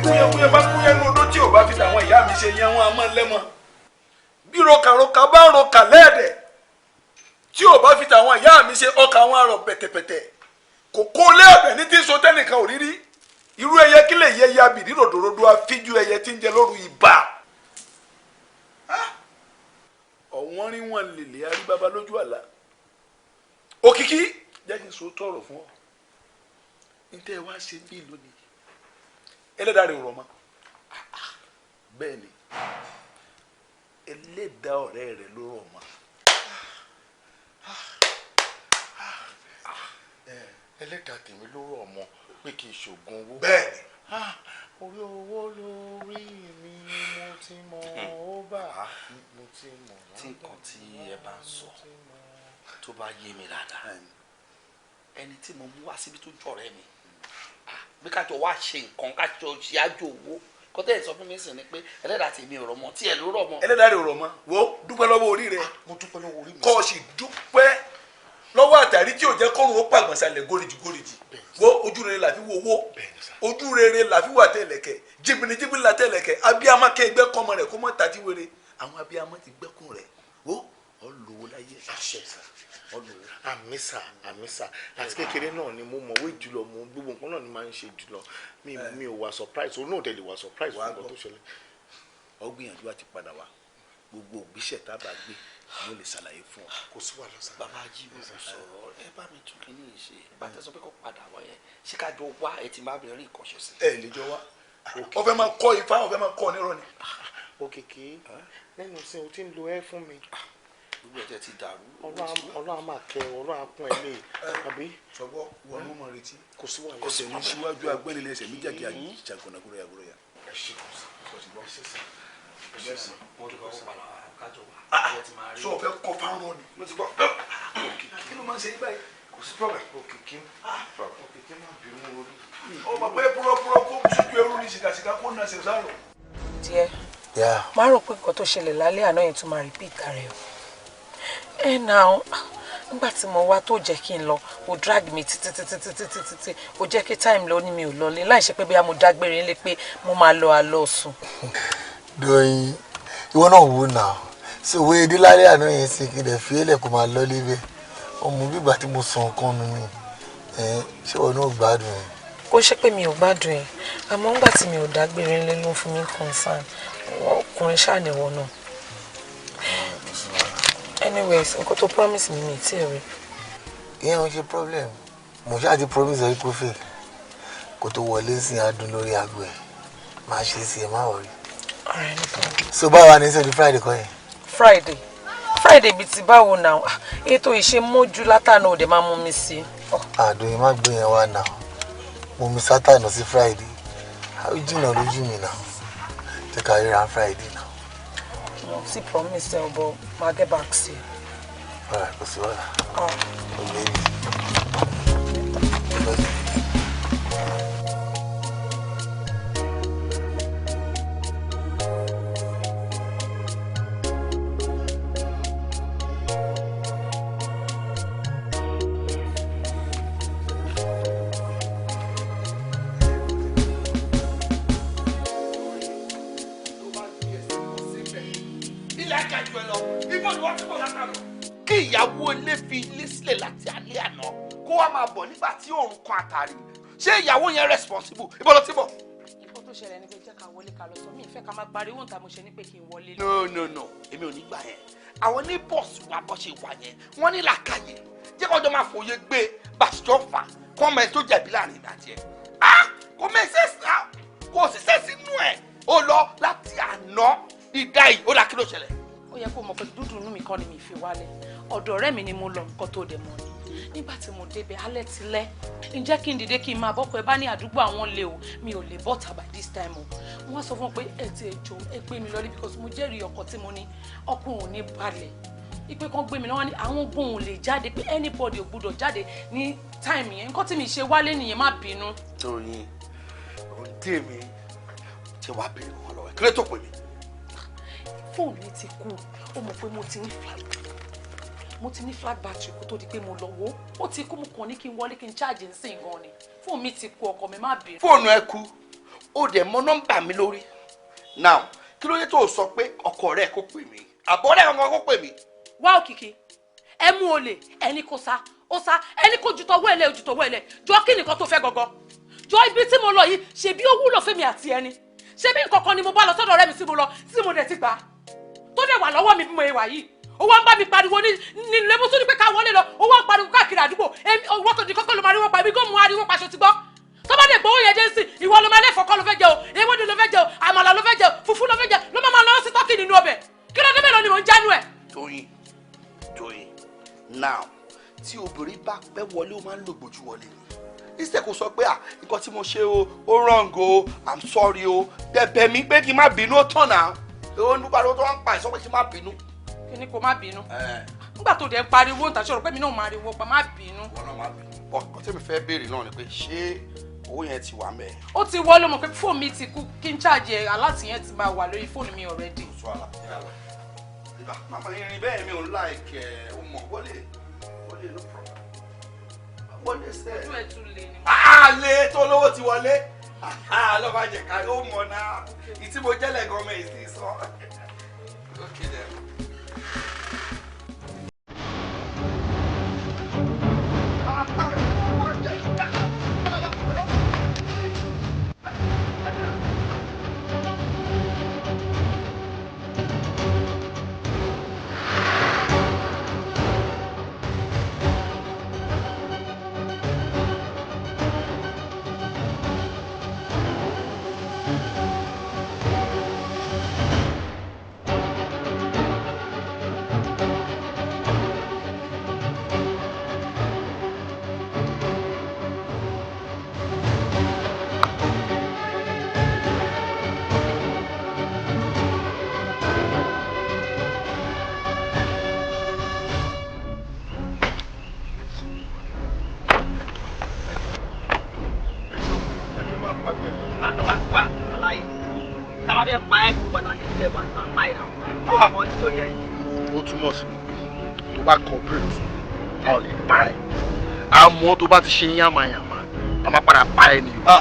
kúyẹ́kúyẹ́ bá kúyẹ́ ní odó tí ò bá fi tàwọn ìyá mi ṣe yẹn wọn a máa lẹ́mọ bí rokaroka bá ń roka lẹ́ẹ̀dẹ̀ tí ò bá fi tàwọn ìyá mi ṣe ọkà wọn àrọ̀ pẹ̀tẹ̀pẹ̀tẹ̀ kò kó lẹ́ẹ̀bẹ̀ ní tí ń so tẹ́nìkan ò rírí irú ẹyẹ kí lè yẹ ya bìrì ròdòròdò àfíjú ẹyẹ tí ń jẹ lóru ibà ọ̀wọ́n rí wọn lèlè aríbábá lójú àlá òkìkí jẹ́ kí n so tọrọ fún ọ níta ẹ wá ṣe bí ìlú ni ẹlẹ́dàá rẹ̀ rọ̀ mọ́ bẹ́ẹ̀ ni ẹlẹ́dàá ọ̀rẹ́ rẹ̀ ló rọ̀ mọ́ ẹlẹ́dàá tèmi ló rọ̀ mọ́ pé kì í ṣògùn owó. bẹ́ẹ̀ ni orí owó lórí mi mo ti mọ ó bà mo ti mọ. tí nǹkan tí ẹ bá ń sọ tó bá yé mi dáadáa ẹni tí mo mú wá síbi tó jọ̀rẹ́ mi bí ká jọ wá ṣe nǹkan ká jọ ṣe àjò owó kọ́tẹ́ ẹ̀ sọ fún mi sìn ni pé ẹlẹ́dàá tèmi ò rọ̀ mọ́ tí ẹ ló rọ̀ mọ́. ẹlẹ́dàá rẹ̀ rọ̀ mọ́ wo dúpẹ́ lọ́wọ́ orí rẹ̀ mo dúpẹ́ lọ́wọ́ orí mi. kọ́ ọ sì dúpẹ́ lọ́wọ́ àtàrí tí ò jẹ́ kọ́run ó pàgbọ́nsalẹ̀ góríjì wo ojú rere làfi wo owó ojú rere làfi wà tẹ̀lẹ̀kẹ̀ jìbìnì la tẹ̀lẹ̀kẹ̀ abiyamọ kẹgbẹ́ kọ́mọ rẹ̀ kó mọ́ tàtí wéré àwọn abiyamọ ti gbẹ́kùn rẹ̀ wo ọlọ́wọ́ láyé àṣẹ ọlọ́wọ́. àmísà àti kékeré náà ni mo mọ̀wé jùlọ mo gbogbo nǹkan náà ni máa ń ṣe jùlọ mi ò wà surprise òun náà tẹ̀lé wà surprise fún nǹkan tó ṣẹlẹ̀. ó gbìyànjú àti padà wá gbogbo ògbésẹ̀ tá a bá gbé mo lè ṣàlàyé fún ọ. kò sí wàhálà sáà. bàbá jíbo sọ̀rọ̀ ẹ bá mi tún kíní ìṣe bàtẹ́ sọ pé kó padà wá yẹn ṣé ká jọ wá ẹ ti máa bẹ̀rẹ̀ ìkọ̀ṣẹ́ sí. ẹ lè jọ wá ọ fẹ́ máa kọ́ ifá ọ fẹ́ máa kọ́ nírọ̀ ni. òkìkí lẹ́nu sí o ti ń lo ẹ fún mi. gbogbo ẹ̀jẹ̀ ti dàrú. ọlọ́run á máa kẹ ọlọ́run á pọ́n ẹ lé àbí. sọgbọ́ wọn ló mọ̀ retí. kò sí wàhálà. ẹsẹ̀ ní síwájú agbẹ́nilẹ̀ ẹsẹ̀ méjèèjì àjàgbọ̀nàgbọ̀rọ̀ yàgbọ̀rọ̀ yà. ẹ ṣe kò sí. sọ fẹ́ kọ́ fáwọn ni. mo ti gbọ́. kí ló máa ń ṣe yí báyìí. kò sí problem. òkìkí máa bínú orí. ó máa pẹ́ púrọ́púrọ́ kó sójú ẹrú ní sìkàsìkà kó nà ṣe sáró. díẹ̀ máa rò pé nǹkan tó ṣẹlẹ̀ lálẹ́ àná yẹn tún máa repeat rẹ̀ o. ẹ náà nígbà tí mo wá tó jẹ́ kí n lọ o drag mi títí o jẹ́ kí time lọ ní mi ò lọlé láì ṣe pé bí mo dágbére ńlé pé mo máa lọ àlọ́ sùn. Doyin ìwọ náà wò náà ṣe òwe edé lálẹ́ àná yẹn ṣe kí n dẹ̀ fi ẹlẹ̀ kó máa lọ lébẹ̀ ọmọ bígbà tí mo sọ nǹkan nù mí ṣé ìwọ náà gbádùn ẹ̀. kó ṣe pé mi ò gbádùn ẹ̀ àmọ́ nígbà tí mi ò dágbére ńlé ló ń fún mi concern ọkùnrin ṣàníwọ̀ náà. Anyways, nǹkan tó promise mi tí ẹ rí. ìyẹn ò ṣe problem mo ṣáà ti promise ẹ kó fè kó tó wọlé sí adùn lórí aago ẹ máa ṣe sí ẹ má wọrí. Alright, no problem. So báwa ní sẹ́ni Friday kọ́ yẹn. Friday bíi ti báwo náà ètò ìṣe mójú látànà òde máa mú mi sí. àdùn má gbé yẹn wá náà mo mi sátánà sí Friday ó jìnnà lójú mi náà jẹ́ ká ríra Friday náà. mo ti promise ẹ ọbọ máa get back sí i. ọ̀rẹ́ kò sí wàhálà. ó lé mi. ṣé ìyàwó yẹn responsible ibo ló ti bọ̀. ìfọ́ tó ṣẹlẹ̀ ní pé jẹ́ ká wọlé ká lọ sọ mí ìfẹ́ ká máa pariwo níta mo ṣe ní pé kí n wọlé. no èmi ò ní gbà yẹn àwọn ní bọ́ọ̀sì wa bọ́ ṣe wà yẹn wọ́n ní làákàyè jẹ́ kó jọ máa fòye gbé bàṣọ fà kó ọmọ ẹ tó jẹ̀bi láàrin ìgbà tiẹ̀ kò mẹ́sẹ̀ sá kò sì sẹ́ sínú ẹ̀ ó lọ láti àná ìdá yìí ó là kí ló ṣẹlẹ̀. ó yẹ kó mọ̀ pé dúdú inú mi kan ni mi fi wálẹ̀ ọ̀dọ̀ ọ̀rẹ́ mi ni mo lọ nǹkan tó dẹ̀ mọ́ ni nígbà tí mo débẹ̀ alẹ́ ti lẹ́ ǹjẹ́ kí n dìde kí n máa bọ́kọ̀ ẹ bá ní àdúgbò àwọn lè o mi ò lè bọ́ta by this time o wọ́n sọ fún un pé ẹ ti ẹjọ́ ẹ gbé mi lọ́lé because mo jẹ́rìí ọkọ tí mo ní ọkùnrin ò ní balẹ̀ ipe kan gbé mi lọ́wọ́ ní àwọn gbóhùn lè jáde pé anybody ò gbúdọ̀ jáde ní time yẹn nǹkan tí mi ṣe wálé nìyẹn má bínú. Tóyìn òun dé mi tí wàá bèrè wọn lọ́wọ́ kí ló tó pè mí. fóònù mi ti kú ó mọ̀ pé mo ti ní flat battery kó tó di pé mo lọ wo ó ti kú mo kàn ní kí n wọlé kí n charge nsìn gan ni fóònù mi ti kú ọkọ mi má bínú. fóònù ẹ kú ó dẹ̀ mọ nọ́mbà mi lórí now kí ló dé tó sọ pé ọkọ rẹ kó pè mí àbọ̀ rẹ kankan kó pè mí. wá òkìkí ẹ mú olè ẹni kò sá ó sá ẹni kò jùtọ̀wọ́ ẹlẹ́ ojútọ̀wọ́ ẹlẹ́ jọ kí nìkan tó fẹ́ gọ́gọ́ jọ ibi tí mo lọ yìí ṣebí ó wúlò fẹ́mi àti ẹni ṣebí nǹkan kan ni mo bá lọ sọ́dọ̀ ọ̀rẹ́ mi tí mo lọ tí mo dẹ̀ ti gbà tó dẹ̀ wà lọ́wọ́ mi bí mo wà yìí ó wá ń bá mi pariwo ní ilé mo tún ní pé ká wọlé lọ ó wá ń pariwo káàkiri àdúgbò owó tó di kọ́kọ́ ló máa ríwọ́ pa mí kó mú ariwo paṣọ ti gbọ́ tó bá dé gbowó yẹn dé sí ìwọ ló máa lẹ́fọ̀ọ́ kọ́ ló fẹ́ jẹ o ewédú ló fẹ́ jẹ o àmàlà ló fẹ́ jẹ o fùfú ló fẹ́ jẹ ló máa lọ sí tọ́kì nínú ọbẹ̀ kí ló dé mélòó ni mò ń jánu ẹ̀. Tóyìn now tí obìnrin bá pẹ́ wọlé ó máa ń lò gbójú wọlé ni ìṣe kò sọ pé nǹkan tí mo ṣe o ó wrong o I'm sorry o bẹ̀bẹ̀ mi pé kí n má bínú ó tàn náà èwo ní pariwo tó wá ń pa ìsọ pé kí n má bínú. kí ni kò má bínú nígbà tó dẹ̀ ń pariwo ń tàṣọ̀rọ̀ pé mi náà máa riwo pa má bínú. wọn náà má bínú bọ́ ọ̀kan tí mi fẹ́ béèrè náà ni pé ṣé owó yẹn ti wà mẹ́. ó ti wọ́ ló mọ̀ pé fóònù mi ti kú kí n ṣáàjì ẹ̀ aláàtì yẹn ti máa wà lórí fóònù mi already. màmá irin bẹ́ẹ̀ mi ò láìkẹ́ ó mọ̀ wọlé no problem. wọlé sẹ́ẹ̀. ojú ẹ̀ tún lè ní. lé tó lówó ti wọlé lọ́ba jẹ̀ ká ó mọ̀ náà ìtí mo jẹ́lẹ̀ gan-an mi ti sọ. Okay then. ó túmọ̀ sí tó bá cooperate a ò lè pa ẹ́ àmọ́ tó bá ti ṣe yàmàyàmà a máa padà pa ẹ́ nìyó.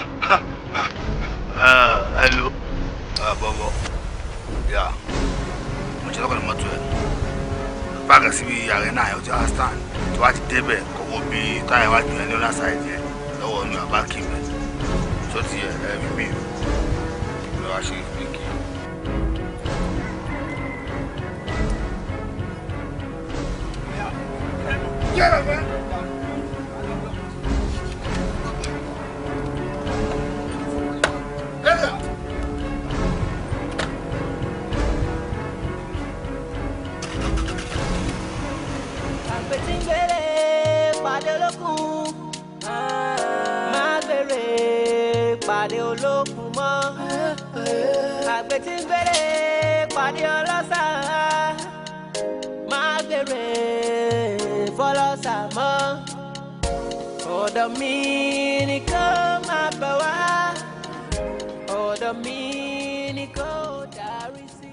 hello bọ̀bọ̀ yà mo ṣe lọ́kàn ní mọ́tò ẹ̀ báàgì síbi ààrẹ náà ẹ̀ ti understand tó bá ti débẹ̀ kọ́wọ́ bí táyà wájú ẹ̀ ní ọ̀nà sáìdì ẹ̀ lọ́wọ́ ní àbá kì í mẹ́ tó ti ẹ̀ mímí lọ́wọ́ ṣe é kí. Get up, man! Get up! Àgbẹ̀tìngbèrè pàdé olókùn má gbèrè pàdé olókùn mọ́. Àgbẹ̀tìngbèrè pàdé ọlọ́sà má gbèrè fọlọ́sà mọ́. Ọ̀dọ̀ mi ni kò máa bọ̀ wá. Ọ̀dọ̀ mi ni kò darí sí.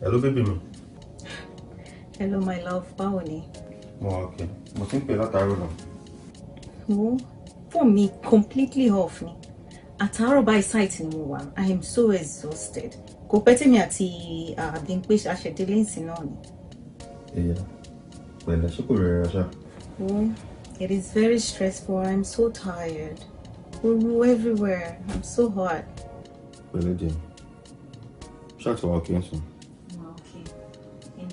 Hello baby mi. Hello my love, báwo ni? Mo wà okay. Mo ti ń pè látàárọ̀ náà. Wo phone mi completely off ni. Àtàárọ̀ by site ni mo wà. I am so exhausted. Kò pẹ́ tí mi àti Bímpé aṣèdélé ìsìn náà ni. Ìyá, pẹ̀lẹ́ ṣé kò rẹ̀ra ṣá? Wo, it is very stressful. I am so tired. Ooru everywhere. I'm so hot. Pẹ̀lẹ́ jẹ́. Ṣáà tí wàá okay nsìn. Okay, thank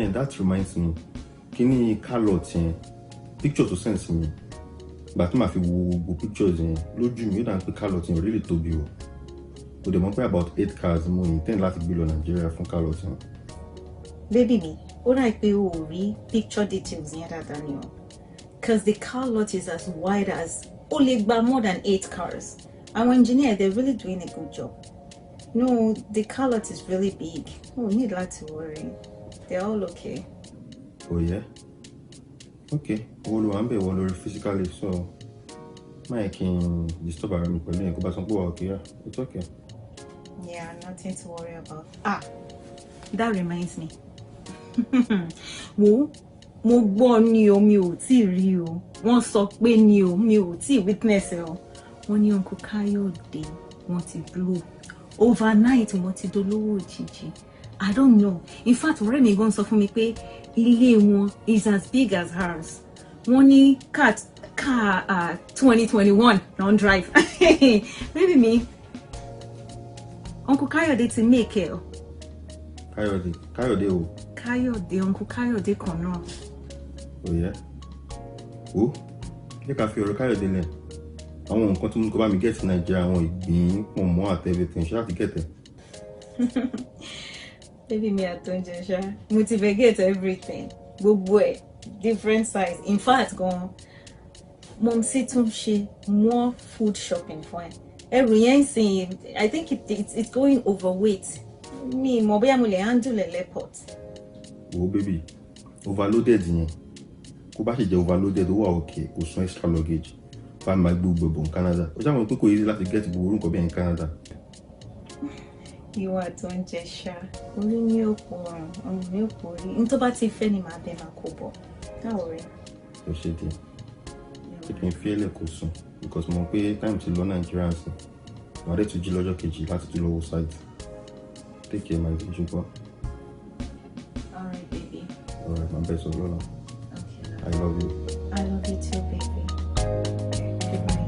you. That reminds me. Kí ni Carlot yẹn? Picture to send sí mi. Ìgbà tí màá fi wo gbogbo pictures yẹn lójú mi ó dà pé Carlot yẹn really tóbi o. Kò dẹ̀ mọ̀ pé about 8 cars mo intend láti gbé lọ Nigeria fún Carlot yẹn. Baby mi, ó dà pé o ò rí picture details yẹn dáadáa ni o. Because the car lot is as wide as ó lè gba more than 8 cars. Our engineer, they're really doing a good job. No, the car lot is really big. Oh, need not to worry. They're all okay. Oh yeah? Okay. Owó ló wà ń bẹ̀ wọ́n lórí physically so My can disturb our me, but go back some go okay. It's okay. Yeah, nothing to worry about. Ah, that reminds me. Wo mo gbọ́ ni o mi ò tí rí o. Wọ́n sọ pé ni o mi ò tí witness ẹ o. Wọ́n ní Uncle Kayode wọ́n ti blow. Overnight wọ́n ti dolówó òjijì. I don't know. In fact, ọ̀rẹ́ mi gan sọ fún mi pé ilé wọn is as big as hers. Wọ́n ní car 2021 non drive. Maybe me. Uncle Kayode ti make it. Kayode o. Kayode, Uncle Kayode kan náà. Oh yeah. Oh, jẹ́ ká fi ọ̀rọ̀ Kayode lẹ̀. Àwọn nǹkan tí mo kọ́ bá mi get Nigeria, àwọn ìgbín, pọ̀nmọ́ àti everything, ṣé láti get it? Baby me atonje sha. Motivate everything. Gbogbo ẹ̀ different size. In fact, gan mom sì tún ṣe more food shopping fún ẹ. Ẹrù yẹn sìn, I think it's going overweight. Mi mo bóyá mo lè handle airport. Oh baby, overloaded yẹn. Kó bá ṣe jẹ́ overloaded ó wà okay, kò sún extra luggage. Bá mi máa gbé gbogbo ní Canada. Ó ṣàwọn pé kò easy láti get gbogbo orúkọ bẹ́ẹ̀ ní Canada. Ìwà tó ń jẹ ṣá, orí ní òpó ọrùn, ọrùn ní òpó orí. Ní tó bá ti fẹ́ ni màá bẹ máa kó bọ̀. Don't worry. Ó ṣe díẹ̀. Ṣé kí n fi ẹlẹ́ kò sùn? Because mo mọ̀ pé time ti lọ Nigeria sí. Màá dẹ̀ tún jí lọ́jọ́ kejì láti tún lọ́wọ́ site. Take care my dear, ṣùgbọ́n. Alright, baby. Alright, my best of luck. Okay. I love you. I love you too, baby. Good night.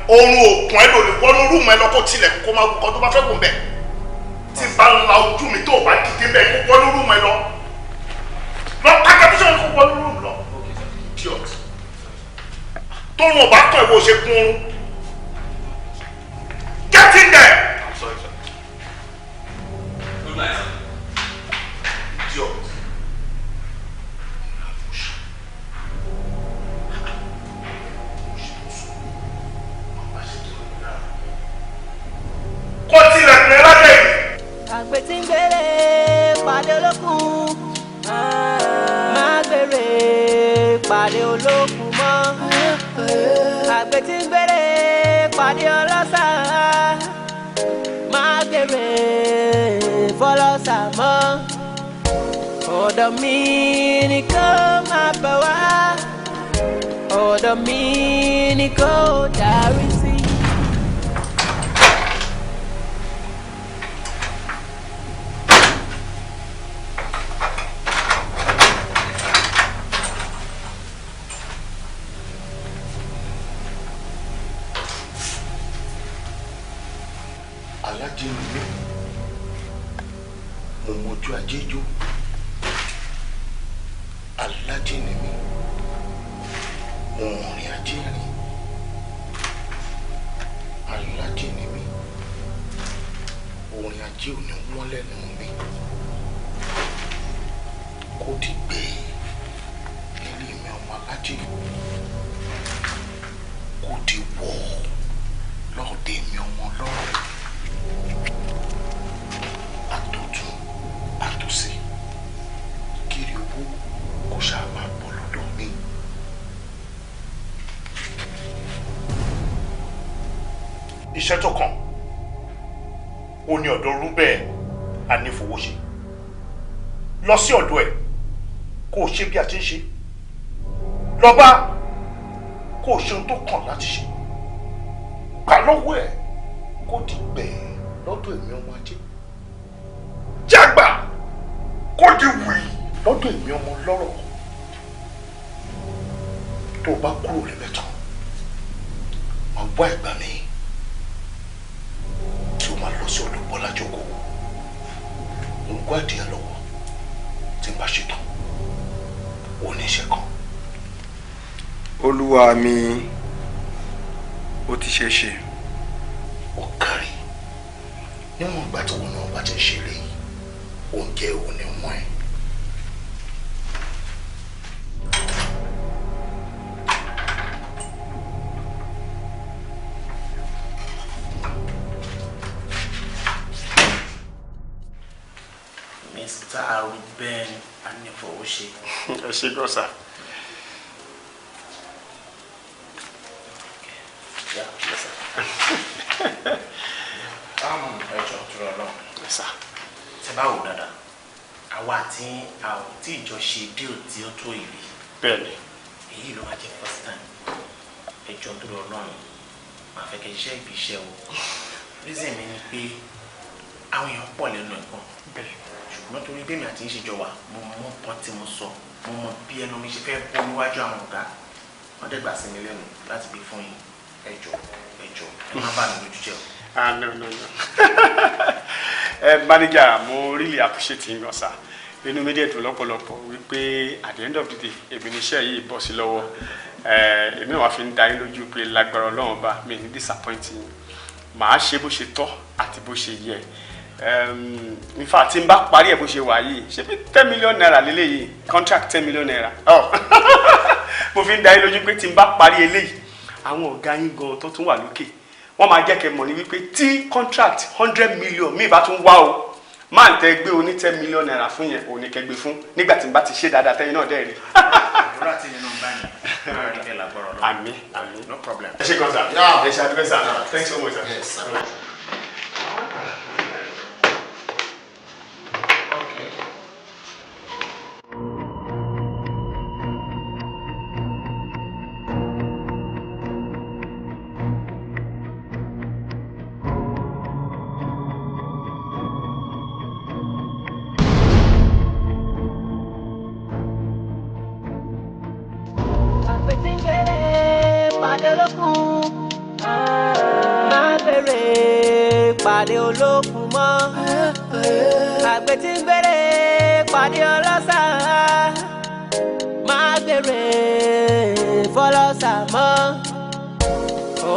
Orun òkun ẹ lò lè wọnú rúùmù ẹ lọ kó tilẹ̀ kó máa wù kọ́ tó bá fẹ́ kó bẹ̀. Tí bá ń la ojú mi tó bá dìde bẹ́ẹ̀ kó wọnú rúùmù ẹ lọ. Lọ akẹ́kọ̀ọ́ kó wọnú rúùmù lọ. Idiot. Tórun ọba tán ìwọ ṣe kún oorun. Get in there. I'm sorry, sir. Good night, sir. Idiot. Àgbẹ̀tí ń gbèrè pàdé olókùn má gbèrè pàdé olókùn mọ́. Àgbẹ̀tí ń gbèrè pàdé ọlọ́ṣà má gbèrè fọlọ́ṣà mọ́. Ọ̀dọ̀ mi ni kó máa bẹ̀ wá, ọ̀dọ̀ mi ni kó darí sí. Iṣẹ́ tó kàn ó ní ọ̀dọ̀ Rúbẹ̀ Anífowóṣe lọ sí ọ̀dọ̀ ẹ̀ kó o ṣe bí a ti ń ṣe lọ bá kó o ṣe ohun tó kàn láti ṣe gbà lọ́wọ́ ẹ̀ kó di bẹ́ẹ̀ lọ́dọ̀ èmi ọmọ ajé kó di wì lọ́dọ̀ èmi ọmọ lọ́rọ̀ tó o bá kúrò níbẹ̀ tán máa wá ìgbà mi tí o máa lọ sí ọ̀dọ̀ Bolaji olùkọ́ adìyẹ lọ́wọ́ tí n bá ṣetán oníṣẹ́ kan. Olúwa mi ó ti ṣe é ṣe. Ó kárí níwọ̀n ìgbà tí wọn náà bá ti ṣe lè oúnjẹ òní wọ́n ẹ̀. Mr. Aruben Anifowose. Ẹ ṣé gan sà. Ẹjọ́ tó lọ sà. Tẹ́ bá wò dáadáa, àwa àti ìjọ ṣe díò tí ó tó ìrí. Bẹ́ẹ̀ni. Èyí ló wá jẹ́ first time. Ẹjọ́ tó lọ lọ́rùn, máa fẹ́ kẹ́ iṣẹ́ ìbí iṣẹ́ o. Reason mi ni pé àwọn èèyàn pọ̀ lẹ́nu ẹ̀gbọ́n. Ṣùgbọ́n torí bẹ́ẹ̀ mi àti ń ṣèjọ wa, mo mọ nǹkan tí mo sọ, mo mọ bí ẹnu mi ṣe fẹ́ bọ́ níwájú àwọn ọ̀gá. Wọ́n dẹ̀ gbà sí mi lẹ́nu láti gbé fún yín. Ẹjọ́ ẹ má bà mí lójú jẹ́ o. No. Manager, mo really appreciate yín gan sà. Inú mi dẹ̀ dùn lọ́pọ̀lọpọ̀ wípé at the end of the day, èmi níṣẹ́ yìí bọ́ sí lọ́wọ́. Èmi wá fi ń dá yín lójú pé lágbára Ọlọ́run bá mi ní disappoint yín. Màá ṣe bó ṣe tọ́ àti bó ṣe yẹ. In fact, tí n bá parí ẹ̀ bó ṣe wà yìí, ṣé bí 10 million naira lélẹ́yìí, contract 10 million naira. Mo fi ń dá yín lójú pé tí n bá parí eléyìí, àwọn ọ̀gá yín gan tó tún wà lókè. Wọ́n máa jẹ́ kẹ́ mọ̀ ní wípé tí contract 100 million mi bá tún wá o máa ń tẹ́ gbé oní 10 million naira fún yẹn òní kẹ́ gbé fún nígbà tí n bá ti ṣe dáadáa tẹ́yìn náà dẹ́ rí. Àdúrà tí nínú bá ní ọ̀rọ̀ ìfẹ́ lágbọ́rọ̀ lọ. Àmín. No problem. Ẹ ṣé gan sà. Ẹ ṣé àdúgbò sà. Thanks so much sir. Yes, sir. Pàdé olókùn mọ́ àgbẹ̀ tí ń gbére pàdé ọlọ́sà máa gbére fọlọ́sà mọ́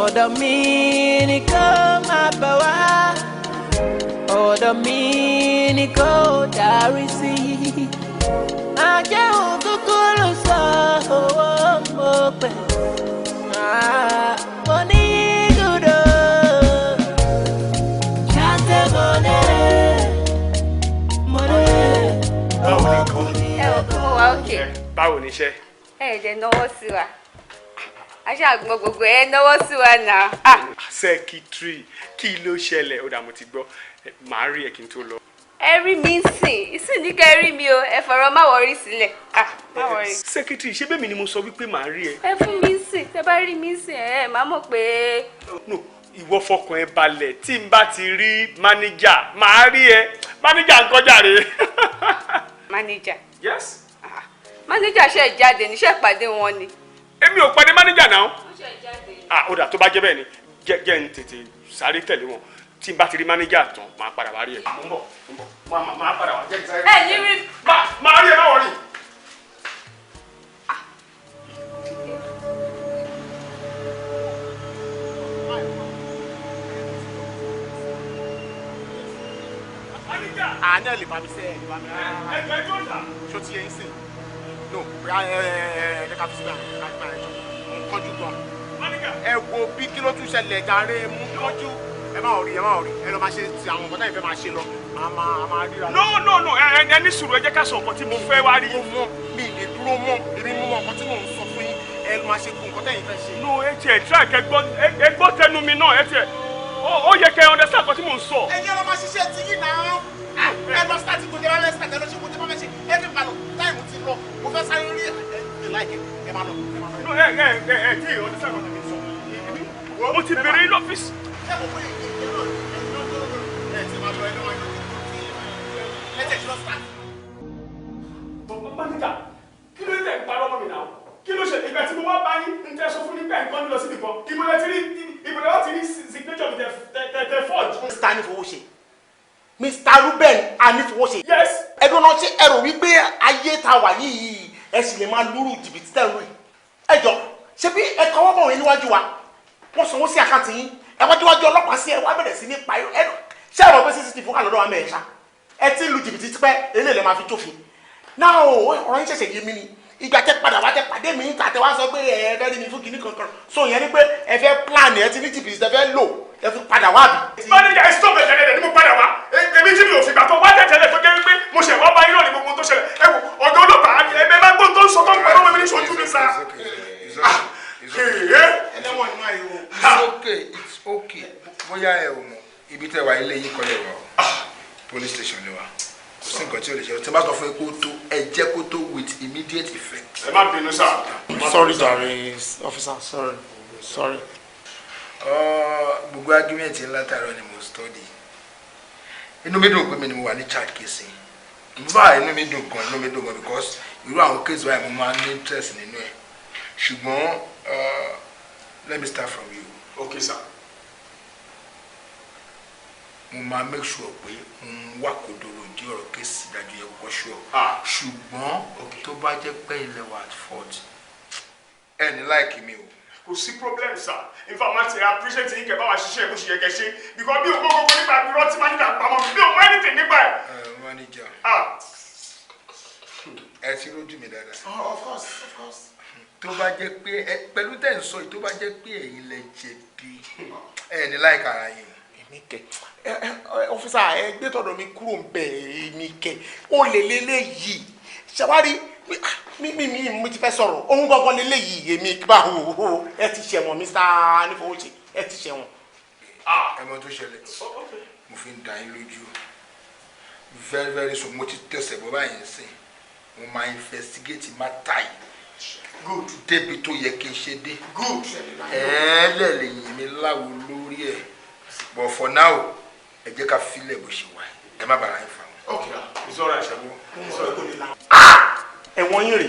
ọ̀dọ̀ mi ni kò máa bẹ̀ wá ọ̀dọ̀ mi ni kò darí sí àjẹun kúkú ló sọ owó mo pè mo ní dúdú. Báwo ni iṣẹ́? Ẹ jẹ́ náwó sí wa. Aṣáàgbọ́n gbogbo ẹ náwó sí wa náà. Secretary, kí ló ṣẹlẹ̀? Ó dà mo ti gbọ́. Màá rí ẹ kí n tó lọ. Ẹ rí mi sìn, ìsìn ní kẹ́ rí mi o, ẹ fọ̀rọ̀ má wọrí sílẹ̀. Má wọrí. Secretary, ṣé bẹ́ẹ̀ mi ni mo sọ wípé màá rí ẹ? Ẹ fún mi sìn, tẹ bá rí mi sìn, máa mọ̀ pé. No, ìwọ fọkàn ẹ balẹ̀ tí n bá ti rí mánéjà, màá rí ẹ. Mánéjà ń kọjá rè. Mánéjà? Yes. Mánéjà ṣe jáde ní ṣe pàdé wọn ni. Èmi ò pàdé mánéjà náà. Ó ṣe jáde. Ó dà tó bá jẹ́ bẹ́ẹ̀ ni jẹ́ n tètè sáré tẹ̀lé wọn tí n bá ti rí mánéjà tán máa padà wá rí ẹ. Mo ń bọ̀ máa padà wá jẹ́ sáré. Ẹ ní rí. Máa rí ẹ má wọrí. Àná lè bá mi sẹ́ ẹ̀ lè bá mi rárá. Ẹgbẹ́ tó ń tà. Ṣó ti yẹ ń sìn? No, ẹ ká fi síbẹ̀ ká fi máa jọ. Mo ń kánjú gan. Ẹ wo bí kí ló tún ṣẹlẹ̀ jàre mú kánjú. Ẹ má rí ẹ lọ máa ṣe ti àwọn nǹkan táyì fẹ́ máa ṣe lọ. A máa ríra. No, ẹ ní sùúrù ẹ jẹ́ ká sọ nǹkan tí mo fẹ́ wá rí. Mi lè dúró mọ́, èmi mú mọ́ nǹkan tí mò ń sọ fún yín. Ẹ lọ máa ṣe kó nǹkan táyì fẹ́ ṣe. No, ẹ tiẹ̀ try kẹ gbọ́ tẹnu mi náà ẹ tiẹ̀ ó yẹ kẹ understand nǹkan tí mò ń sọ. Ẹ jẹ́ lọ máa ṣiṣẹ́ ti yín náà. Ẹ lọ start kò jẹ́ bá fẹ́ start ẹ lọ ṣe kò jẹ́ bá fẹ́ ṣe ẹ fi balọ̀ táìmù ti lọ mo fẹ́ sáré rí ẹ láìpẹ́ ẹ máa lọ. No, ẹ tí ì understand nǹkan tí mo sọ. Mo ti bèrè ní ọ́fíìsì. Ṣé mo fún yín kí ẹ ti máa lọ ẹ lọ́wọ́ ẹ tẹ̀ sí lọ start. mánìkà kí ló dé ń parọ́ mọ́ mi náà kí ló ṣe ìgbà tí mo wá bá yín ń tẹ́ sọ fún nígbà nǹkan ní lọ síbi kan ìbòlẹ̀ ti rí signature mi tẹ forge. Mr. Anifowose Mr. Ruben Anifowose. Yes. ẹ̀dùn náà ṣe ẹ̀rọ wípé ayé ta wà yìí ẹ sì lè máa lúrú jìbìtì tẹ̀ lóyè ẹ jọ ṣe bí ẹ kọ́ wọ́n bọ̀ wọ́n níwájú wa wọ́n sanwó sí àkáǹtì yín ẹ wájú ọlọ́pàá sí ẹ wá bẹ̀rẹ̀ sí ní payọ́ ẹ ṣé ẹ̀rọ pé CCTV wà lọ́dọ̀ wa mẹ́rin ṣá ẹ ti lu jìbìtì tipẹ́ eléyìí lè máa fi jófin náà ọ̀rọ̀ yín ṣẹ̀ṣẹ̀ yé mi ni ìgbà tẹ padà wá tẹ pàdé mi níta tẹ wá sọ pé ẹ fẹ́ rí mi fún kinní kankan so yẹn ni pé ẹ fẹ́ plan ẹ ti ní jìbìtì tẹ fẹ́ lò ẹ fi padà wá bí. manager ẹ stop ẹ tẹ́lẹ̀ ni mo padà wá èmi tí mi ò fìgbà tó wá tẹ̀tẹ̀lẹ̀ tó jẹ́ wípé mo ṣẹ̀ wá bá yín náà ní gbogbo tó ṣẹlẹ̀ ẹ wò ọ̀dọ́ ọlọ́pàá ẹ bẹ́ẹ̀ bá gbọ́ tó ń sọ tó ń pẹ́ lọ́wọ́ mi ní ṣojú mi sá. It's okay bóyá ẹ ò mọ̀ ibi tẹ́ wà ilé yín kọ́lẹ̀ wà police station lè wà kò sí nǹkan tí ò lè ṣe tí bá sọ fún ẹ kó tó ẹ jẹ́ kó tó with immediate effect. ẹ má bínú sá. sorry jare officer sorry. Gbogbo argument ńlá tààrọ ni mo study inú mi dùn pé mi ni mo wà ní charge case nfa inú mi dùn gan because irú àwọn case wáyé mo máa ní interest nínú ẹ ṣùgbọ́n let me start from you. Okay sir. mo máa make sure pé n wá kòdòrò di ọ̀rọ̀ kéésì dájú yẹ kọ́kọ́ sure ṣùgbọ́n tó bá jẹ́ pé ilẹ̀ wà at fault ẹni láìkí mi o. kò sí problem sir in fact máa ti appreciate yín kẹ́ bá wa ṣiṣẹ́ bó ṣe yẹ kẹ́ ṣe because bí o gbogbo nípa irọ́ tí manager pamọ́ mi bí o mọ anything nípa ẹ̀. Manager ẹ ti rójú mi dáadáa. Of course. tó bá jẹ́ pé pẹ̀lú tẹ̀ ń sọ yìí tó bá jẹ́ pé ẹ̀yin lẹ jẹ̀bi ẹni láìka ara yín. èmi kẹ ọfíìsà ẹ gbé tọ̀dọ̀ mi kúrò ń bẹ̀ èmi kẹ ó lè lélẹ́yìí ṣàwárí mi ti fẹ́ sọ̀rọ̀ ohun gangan lélẹ́yìí èmi bá wò ẹ ti ṣẹ̀wọ̀n Mr. Anifowose ẹ ti ṣẹ̀wọ̀n. ẹ mọ tó ṣẹlẹ̀ mo fi ń dá yín lójú very very soon mo ti tẹ̀sẹ̀ bọ́ báyìí sìn mo máa investigate matter yìí good débi tó yẹ kí n ṣe dé good lẹ́lẹ́yìn mi láwo lórí ẹ̀ but for now ẹ jẹ́ ká filẹ̀ bó ṣe wà ẹ má bàrà yín fa wọn. ok ìṣọ́ra ìṣẹ́gun ìṣọ́ra ìṣẹ́gun. ẹ̀wọ̀n yín rè.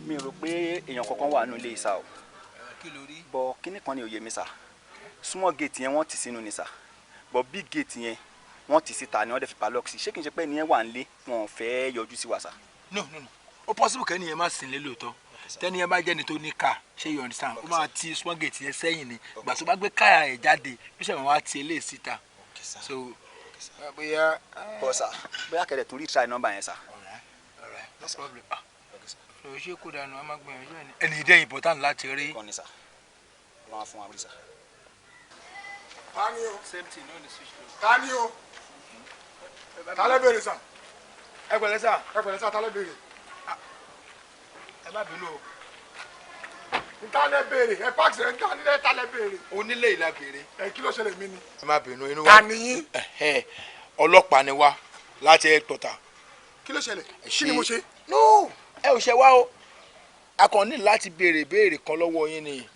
mi rò pé èèyàn kankan wà nínú ilé ìsà o kí ló rí. bọ kíní kan ni òye mi sà small gate yẹn wọ́n tì sínú ni sà bọ big gate yẹn wọ́n tì síta ni wọ́n dẹ̀ fi padlock sí ṣé kí n ṣe pé ẹni yẹn wà nílé wọn ò fẹ́ yọjú sí wa sà. no ó possible kẹ́ni yẹn má sin lé lóòótọ́ tẹ́ni yẹn bá jẹ́ni tó ní car ṣé you understand ó máa ti small gate yẹn sẹ́yìn ni ìgbà tó bá gbé káyà ẹ̀ jáde bí sẹ́wọ̀n wá ti eléyìí síta so bóyá. bọ sà bóyá kẹ̀dẹ̀ tún rí try number yẹn sà. alright no problem. ṣé kó dànù a máa gbìyànjú ẹni ìdẹ́ important láti rí. kọ́ni sà wọ́n á fún wa rí sà. tani o same thing no dey switch to. tani o talẹ bèrè sà ẹ pẹ̀lẹ́ sà talẹ bèrè ẹ má bínú o. ntalẹ bèrè ẹ pàṣẹ ntalẹ talẹ bèrè. onílé ìlà bèrè. ẹ kí ló ṣẹlẹ̀ mí ni. ẹ má bínú inú wa. tani yín. ọlọ́pàá ni wá láti ẹ̀tọ́ta. kí ló ṣẹlẹ̀ kí ni mo ṣe. no ẹ ò ṣe wá o a kàn ní láti béèrè kan lọ́wọ́ yín ni.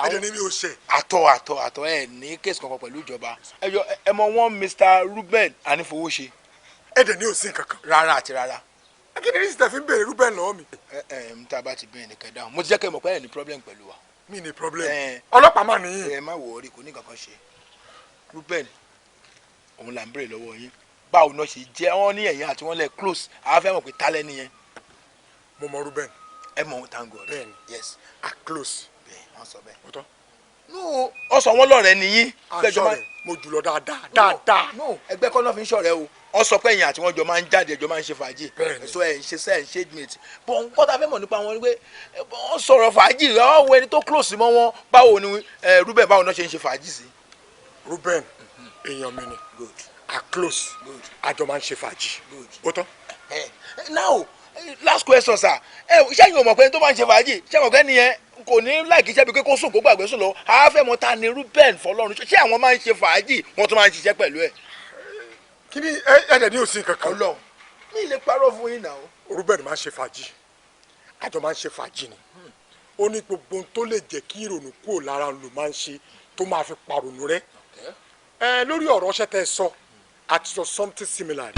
ẹ̀jẹ̀ ni mi ò ṣe. àtọ̀ ẹ ní kéèsì kankan pẹ̀lú ìjọba ẹ mọ wọn Mr. Ruben Anifowose. ẹ̀jẹ̀ ni ò sí nǹkan kan. rárá àti rárá. akíní ní sítẹ̀ fi ń béèrè Ruben lọ́wọ́ mi. n ta bá ti bẹ́ẹ̀ ní kẹ́dáhùn mo ti jẹ́ kẹ́ mọ̀ pé ẹ̀ ní problem pẹ̀lú wa. mi ní problem ọlọ́pàá mà nìyí. ẹ má wọrí kò ní kankan ṣe Ruben òun là ń béèrè lọ́wọ́ yín báwo náà ṣe jẹ́ wọ́n ní ẹ̀yìn àti wọ́n lẹ̀ close àwọn fẹ́ mọ̀ pé tálẹ́ nìyẹn. mo mọ Ruben. ẹ mọ ohun tango rẹ. bẹ́ẹ̀ni yes a close. bẹ́ẹ̀ wọ́n sọ bẹ́ẹ̀. o tọ́. no ọ sọ wọn lọ́rẹ́ nìyí. àṣọrẹ mo jùlọ dáadáa. no ẹgbẹ́ kọ́ náà fi ń ṣọ̀rẹ́ o ọ sọ pé ẹ̀yìn àti wọ́n jọ máa ń jáde ẹjọ́ máa ń ṣe fàájì. bẹ́ẹ̀ni so ẹ̀ ń ṣe sẹ́ẹ̀ ń ṣe mate bọ̀ nǹkan tá a fẹ́ mọ̀ nípa wọn ni pé wọ́n sọ̀rọ̀ fàájì ọ̀ wo ẹni tó close mọ́ wọn báwo ni Ruben báwo náà ṣe ń ṣe fàájì sí. Ruben èèyàn mi ni a close àjọ máa ń ṣe fàájì o tọ́. now last question sir ṣẹ́yìn ò mọ̀ pé tó bá ń ṣe fàájì ṣé mọ̀ pé nìyẹn kò ní láìkí iṣẹ́ bí pé kó sùn kó gbàgbé sùn lọ àá fẹ́ mọ̀ ta ni Ruben fọlọ́run ṣé àwọn máa ń ṣe fàájì wọ́n tún máa ń ṣiṣẹ́ pẹ̀lú ẹ̀. kí ni ẹ̀ẹ́dẹ̀ ní òsín kankan. Ọlọ́run mi ì lè parọ́ fún yín náà. Rúbẹ̀nì máa ń ṣe fàájì àjọ máa ń ṣe fàájì ni ó ní gbogbo ohun tó lè jẹ́ kí ìrònú kúrò lára ló máa ń ṣe tó máa fi parònú rẹ lórí ọ̀rọ̀ ọṣẹ tẹ sọ àti sọ something similar.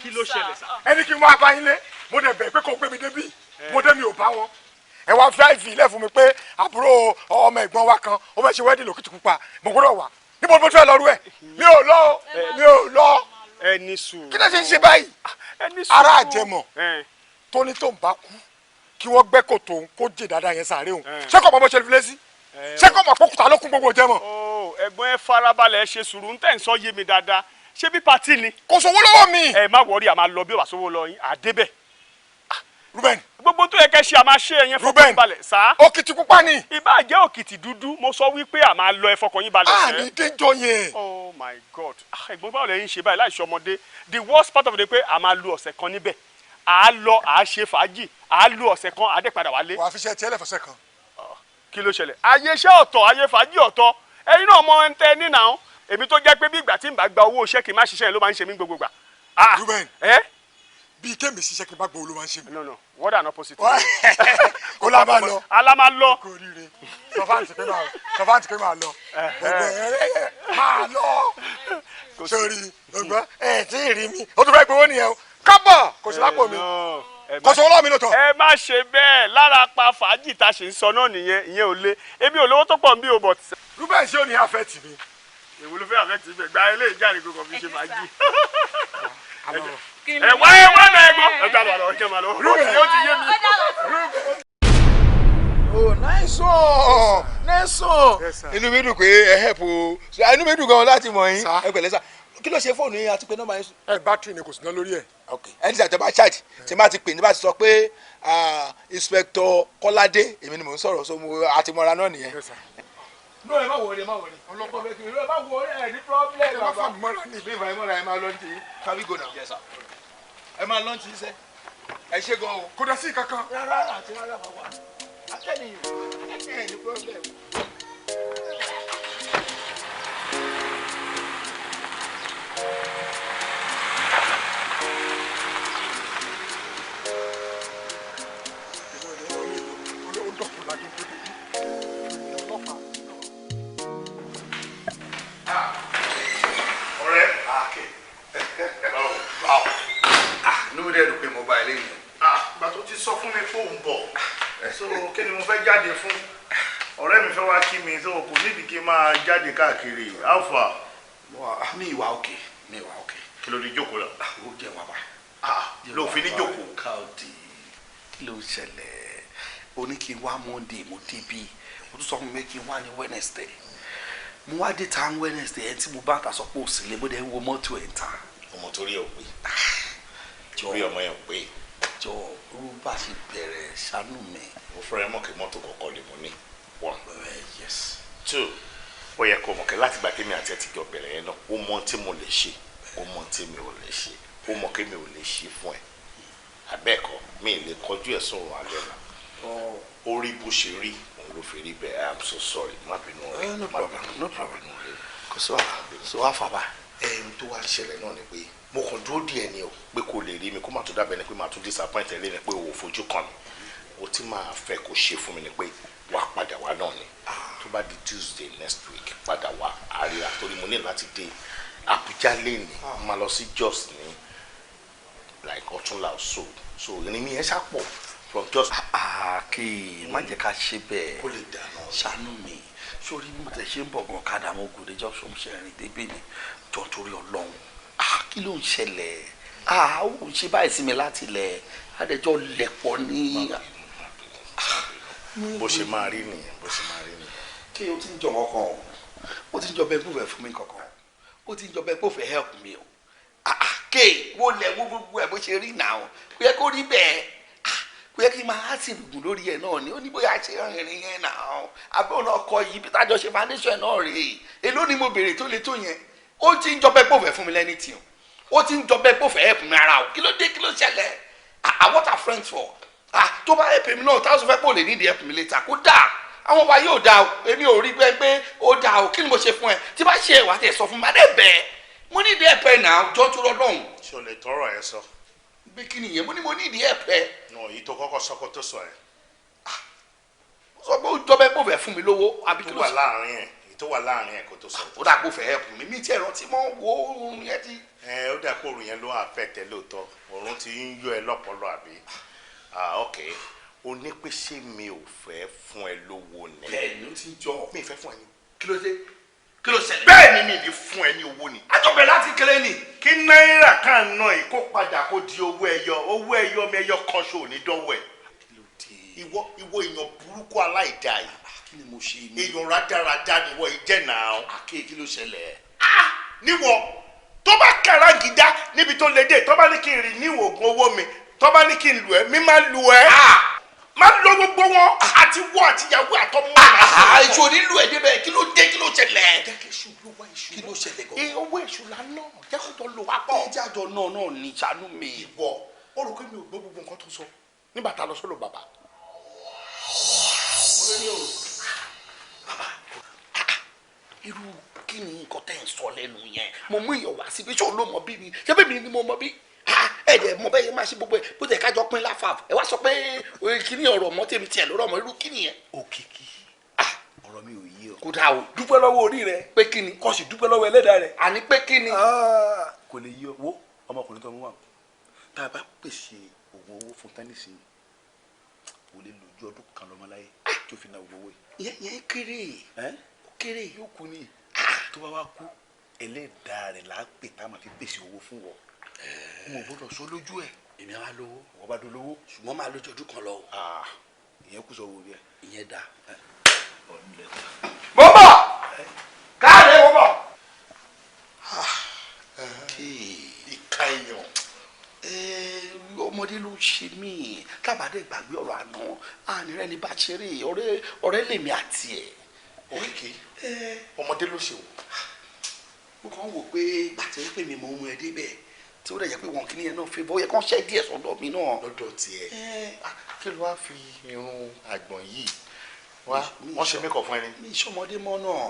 kí ló ṣẹlẹ̀ sá. ẹni kí n wá bá yín lé mo dẹ̀ bẹ̀ pé kò gbé mi débí mo dé mi ò bá wọn ẹ wá fíláìfì ilẹ̀ fún mi pé àbúrò ọmọ ẹ̀gbọ́n wa kan ó fẹ́ ṣe wẹ́ẹ́dì lókìtìpupa mo gbọ́dọ̀ wà níbo mo tún ẹ lọ rú ẹ mi ò lọ ẹni sùúrù. kí ló ṣe ń ṣe báyìí ara àjẹmọ tó ní tó ń bá kú kí wọ́n gbẹ́ kòtò òun kó jè dáadáa yẹn sáré òun ṣé kò mọ bó ṣe fi lé sí ṣé kò mọ pọ́kúta ló kún gbogbo jẹmọ. ẹ̀gbọ́n ẹ farabalẹ̀ ẹ ṣe sùúrù ń tẹ̀ ń sọ yé mi dáadáa ṣé bí pati ni. kò sówó lọ́wọ́ mi. ẹ má wọrí àmà lọ bí ó bá sówó lọ yín àdébẹ̀. Ruben. gbogbo tó yẹ kẹ́ ṣe àmà ṣe ẹ̀yẹn fọkàn yín balẹ̀ sá. òkìtì pupa ni. ìbá jẹ́ òkìtì dúdú mo sọ wípé àmà lọ ẹ fọkàn yín balẹ̀ sẹ́. àní déjọ yẹn. oh my god ẹ̀gbọ́n báwo lẹ́yìn ṣe báyìí láì ṣe ọmọdé the worst part of the day pé àmà lu ọ̀sẹ̀ kan níbẹ̀ à á lọ à á ṣe fàájì à á lu ọ̀sẹ̀ kan à á dé padà wálé. wàá fi ṣe tiẹ̀ lẹ́fọ̀ọ́sẹ̀ kan. kí ló ṣẹlẹ̀ ayé iṣẹ́ ọ̀tọ̀ ayé fàájì ọ̀tọ̀ ẹ̀yin náà mọ ẹ̀ ń tẹ́ ní náà èmi tó jẹ́ pé bí ìgbà tí n bá gba owó iṣẹ́ kì í má ṣiṣẹ́ ló máa ń ṣe mí gbogbo gbà. Ruben bí kémi ṣiṣẹ́ kí n bá gbọ́ ló máa ń ṣe mí. no what an opposite. kó la máa lọ. ala máa lọ. kò rí re sọfáǹtì pé máa lọ máa lọ sórí ọgbọ́n tí ì rí mi ó tún fẹ́ gbowó nìyẹn o kábọ̀ kò sí lápò mi kò sọ ọlọ́ọ̀ mi ló tọ̀. ẹ má ṣe bẹ́ẹ̀ lára pa fàájì tá a ṣe ń sọ náà nìyẹn ìyẹn ò lé èmi ò lówó tó pọ̀ ń bí o bọ̀. Ruben ṣé ò ní àfẹ́ tì mí. èwo ló fẹ́ àfẹ́ tì mí gba ilé ìjáde kò kàn fi ṣe fàájì. ẹ wá náà ẹ gbọ́. ẹ gbà lọ ẹ jẹ́ màá lọ. Ruben ó ti yé mi. oh nice one inú mi dùn pé ẹ help o inú mi dùn gan láti mọ̀ yín ẹ pẹ̀lẹ́ sá kí ló ṣe fóònù yín àti pé nọ́mbà yín. bátìrì ni kò sí ná lórí ẹ. ẹni tí àjọba charge tí má ti pè ní bá ti sọ pé inspector Kọ́ládé èmi ni mò ń sọ̀rọ̀ so mo àti mọ́ra náà nìyẹn. no ẹ má wọlé ọlọ́pàá bẹ́ẹ̀ kí ẹ má wọlé ẹ ní problem. ẹ má fà mí mọ́ra ní ìbí ìfà mọ́ra ẹ má lọ ní tìyí kábí gòdà. ẹ má lọ ní tìyí sẹ ẹ ṣe gan o. kò dẹ̀ sí kankan. rárá àti rárá bàbá akẹ́niyàn ẹ ní problem. ìgbà tó ti sọ fún mi pé òun bọ̀ so kí ni mo fẹ́ jáde fún ọ̀rẹ́ mi fẹ́ wá kí mi so kò nídìí kí n máa jáde káàkiri alpha. mi ìwà òkè kí ló di jókòó la. ó jẹ́ wàá ló fi ní jókòó. káòdì kí ló ṣẹlẹ̀ o ní kí n wá monday mo débi o tún sọ fún mi kí n wá ní wednesday mo wá dé ta wednesday ẹ̀ tí mo bá ta sọ pé òsì lè bó dé wo mọ́tò ẹ̀ ta. ọmọ torí ẹ ò pé torí ọmọ yẹn ò pé. jọ orú bá ṣe bẹ̀rẹ̀ ṣàánú mi. mo fẹ́rẹ̀ mọ̀ kí mọ́tò kọ̀ọ̀kan lè mú ní one. yes. two ó yẹ kó mọ̀ kí láti gbà kémi àti ẹ ti jọ bẹ̀rẹ̀ yẹn náà ó mọ tí mo lè ṣe ó mọ tí mi ò lè ṣe ó mọ kí mi ò lè ṣe fún ẹ abẹ́ẹ̀kọ́ mi ì lè kọjú ẹ̀ sọ̀rọ̀ alẹ́ náà ó rí bó ṣe rí òun ló fi rí bẹ́ẹ̀ I am so sorry má bínú rẹ no problem kò sí wàhálà so wàá fàbà. ẹ̀ẹ́n tó wá ṣẹlẹ̀ náà ni pé mo kàn dúró díẹ̀ ni o pé kò lè rí mi kó má tó dábẹ́ ni pé má tún disappoint ẹ̀ lé ni pé o ò fojú kàn mí o ti máa fẹ́ kó ṣe fún mi ni pé wàá padà wá náà ni tó bá di Tuesday next week padà wá àríyá torí mo ní láti dé Abuja lẹ́ni máa lọ sí Jos ní like ọ̀túnla ọ̀ṣọ́ so ìrìn mi yẹn ṣàpọ̀ from Jos. kí má jẹ́ ká ṣe bẹ́ẹ̀ kó lè dáná ṣàánú mi sórí mo tẹ̀ ṣe ń bọ̀ gan kádà mo gòdè junction ṣe rìn débè ni jọ torí Ọlọ́run kí ló ń ṣẹlẹ̀ ó ń ṣe báyìí sí mi láti ilẹ̀ adẹjọ́ lẹ̀pọ̀ ní. bó ṣe máa rí nìyẹn bó ṣe máa rí nìyẹn. kí o ti ń jọ kankan o ti ń jọ bẹ́ẹ̀ kó fẹ́ fún mi kankan o ti ń jọ bẹ́ẹ̀ kó fẹ́ help mi o ké wo lẹ̀ wo gbogbo ẹ̀ bó ṣe rí náà kò yẹ kó rí bẹ́ẹ̀ kò yẹ kí n máa sì lùgùn lórí ẹ̀ náà ni ó ní bóyá ṣe rìnrìn yẹn náà abẹ́ òun ọkọ yìí bí tájọ ṣe foundation náà rèé èló ni mo béèrè tó le tó yẹn ó ti ń jọ bẹ́ẹ̀ kó fẹ́ fún mi lẹ́ni tí o ó ti ń jọ bẹ́ẹ̀ kó fẹ́ help mi ara o kí ló dé kí ló ṣẹlẹ̀ what are friends for tó bá help mi náà táwọn sọ fẹ́ pò lè nídìí help mi later kó dáa àwọn wa yóò dáa o èmi ò rí pé ó dáa o kí ni mo ṣe fún ẹ tí bá ṣe ẹwà tẹ sọ fún mi má dé bẹ́ẹ̀ mo ní ìdí ẹ̀pẹ́ náà jọ́ tó lọ́dọ̀hún. ṣé o lè tọrọ ẹ sọ. bí kí nìyẹn mo ní mo ní ìdí ẹ̀pẹ́. nà èyí tó kọ́kọ́ sọ́kọ tó sọ ẹ. sọ pé ó jọ bẹ́ẹ̀ kó fẹ́ fún mi lówó àbí kí ló sọ. tó wà láàrin ẹ kó tó sọ. ó dà kó fẹ́ help mi mi tí ẹ̀rọ tí mo wo oorun yẹn ti. ó dà kó oorun yẹn ló àfẹ́tẹ̀ lóòótọ́ oorun ti ń yọ ẹ lọ́pọlọ àbí. ok o ní pé ṣé mi ò fẹ́ fún ẹ lówó ni. bẹ́ẹ̀ ni ó ti jọ. mi ì fẹ́ fún ẹ ní. kí ló dé kí ló ṣẹlẹ̀. bẹ́ẹ̀ ni mi ní fún ẹ ní owó ni. àjọpẹ̀ láti kéré ni. kí náírà kan náà kó padà kó di owó ẹyọ mi ẹyọ kan ṣò ní dọ́wọ́ ẹ̀. ìwọ èèyàn burúkú aláìda yìí. kí ni mo ṣe ni. èèyàn rádaràda ni wọ́n jẹ́ náà. àké kí ló ṣẹlẹ̀. níwọ tó bá kàrá gidá níbi tó lè dé tó bá ní kí n rìn ní oògùn owó mi tó bá ní kí n lù ẹ́ mi máa lù ẹ́. má lọ gbogbo wọn àti wọ àtìyàwó àtọmọ náà. èso nílùú ẹ débẹ̀ kí ló dé kí ló ṣẹlẹ̀. jẹ́kẹ́ ṣù ló wá èṣù. kí ló ṣẹlẹ̀ gan. owó èṣù la ná jẹ́ kó tó lò wá pọ̀. ìjájọ náà ní ìṣàánú mi. ìwọ ó rò pé mi ò gbọ́ gbogbo nǹkan tó sọ nígbà tá a lọ sọ́dọ̀ bàbá. irú kí ni nǹkan tẹ́ ń sọ lẹ́nu yẹn mo mú ìyọ̀ wá síbi ṣé o ló mọ bí mi ṣé bẹ́ẹ̀ mi ni mo mọ bí ẹ̀jẹ̀ mọ bẹ́ẹ̀ yẹn máa ṣe gbogbo ẹ̀ bó tẹ̀ kájọ pín láfa ẹ wá sọ pé kíní ọ̀rọ̀ mọ́ tèmi tiẹ̀ lọ́rọ̀ mọ́ irú kíní yẹn. òkìkí ọ̀rọ̀ mi ò yé o. kó dáa o. dúpẹ́ lọ́wọ́ orí rẹ pé kíni. kó sì dúpẹ́ lọ́wọ́ ẹlẹ́dàá rẹ. àní pé kíni. kò lè yí ọ wo ọmọkùnrin tó ń wà tá a bá pèsè òògùn owó fún tẹ́nísì kò lè lójú ọdún kan lọ́mọláyé tó fi náà owó yìí. yẹn kéré ó kéré yóò kú ni tó bá wá kú ẹlẹ́dàá rẹ̀ là á pè tá a máa fi pèsè owó fún wọn mo gbọ́dọ̀ sọ lójú ẹ̀ èmi á lówó wọ́n bá dún lówó ṣùgbọ́n máa lójú ọdún kan lọ. ìyẹn kù sọ wo rí ẹ. ìyẹn dá. mo bọ̀ káàdé mo bọ̀. ìka èèyàn ọmọdé ló ń ṣe mí tábàdé gbàgbé ọ̀rọ̀ àná ànírẹ́ ní bá ṣeré ọ̀rẹ́ lèmi àti ẹ̀. òkìkí ọmọdé ló ṣe wò. mo kàn wò pé gbàtẹ́ pé mi mọ̀ ohun ẹ̀ débẹ̀ tí ó dẹ̀ jẹ́ pé wọn kìíní yẹn náà fi bọ́ yẹ kán ṣẹ́ díẹ̀ sọ́dọ̀ mi náà. lọ́dọ̀ tiẹ̀ kí ló wá fi irun àgbọ̀n yìí wọ́n ṣe mẹ́kọ̀ fún ẹni. mi ìṣọmọdé mọ́ náà.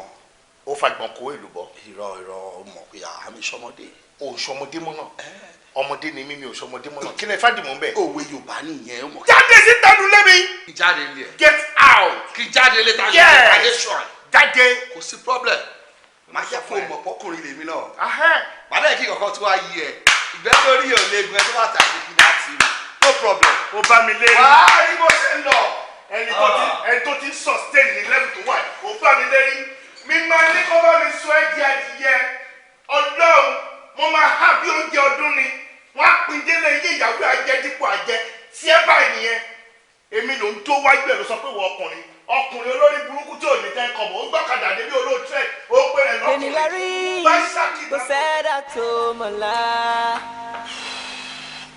ó fàgbọ̀n kó èlùbọ́. irọ́ mọ̀ pé àmì ìṣọmọdé. o ṣọmọdé mọ́ náà ọmọdé ni mímí o ṣọmọdé mọ́ náà kí ni ẹ fàdìmọ́ bẹ́ẹ̀. òwe Yorùbá nìyẹn ó mọ̀. jáde síta nulẹ̀ mi. jáde lé ẹ. get out. kí jáde lé ta ní foundation. jáde. kò sí problem. má jẹ́ kó mọ̀ pọ́kùnrin lèmi náà. màdá kí kankan tí wàá yí ẹ ìgbẹ́ lórí ò lè gbẹ tó bá tà ní kí ní àti rẹ no problem. ó bá mi lé. wàá rí bó ṣe ń lọ. ẹni tó ti sustain ní level tó wà ó bá mi lé rí. mi máa ní kó bá mi sọ ẹ́ di adìyẹ ọlọ́run mo máa há bí oúnjẹ ọdún ni wọ́n á pin délé iye ìyàwó ajẹ́ dípò ajẹ́ tí ẹ báyìí nìyẹn èmi ló ń tó wájú ẹ̀ ló sọ pé wọ́n ọkùnrin olórí burúkú tí ò ní tẹ́ ń kọ̀ mọ́ ó gbọ́kadà débi olóòtú ẹ̀ ó pè rẹ̀ lọ́kùnrin bá ṣàkíyèsí. kò sẹ́dá tó mọ̀lá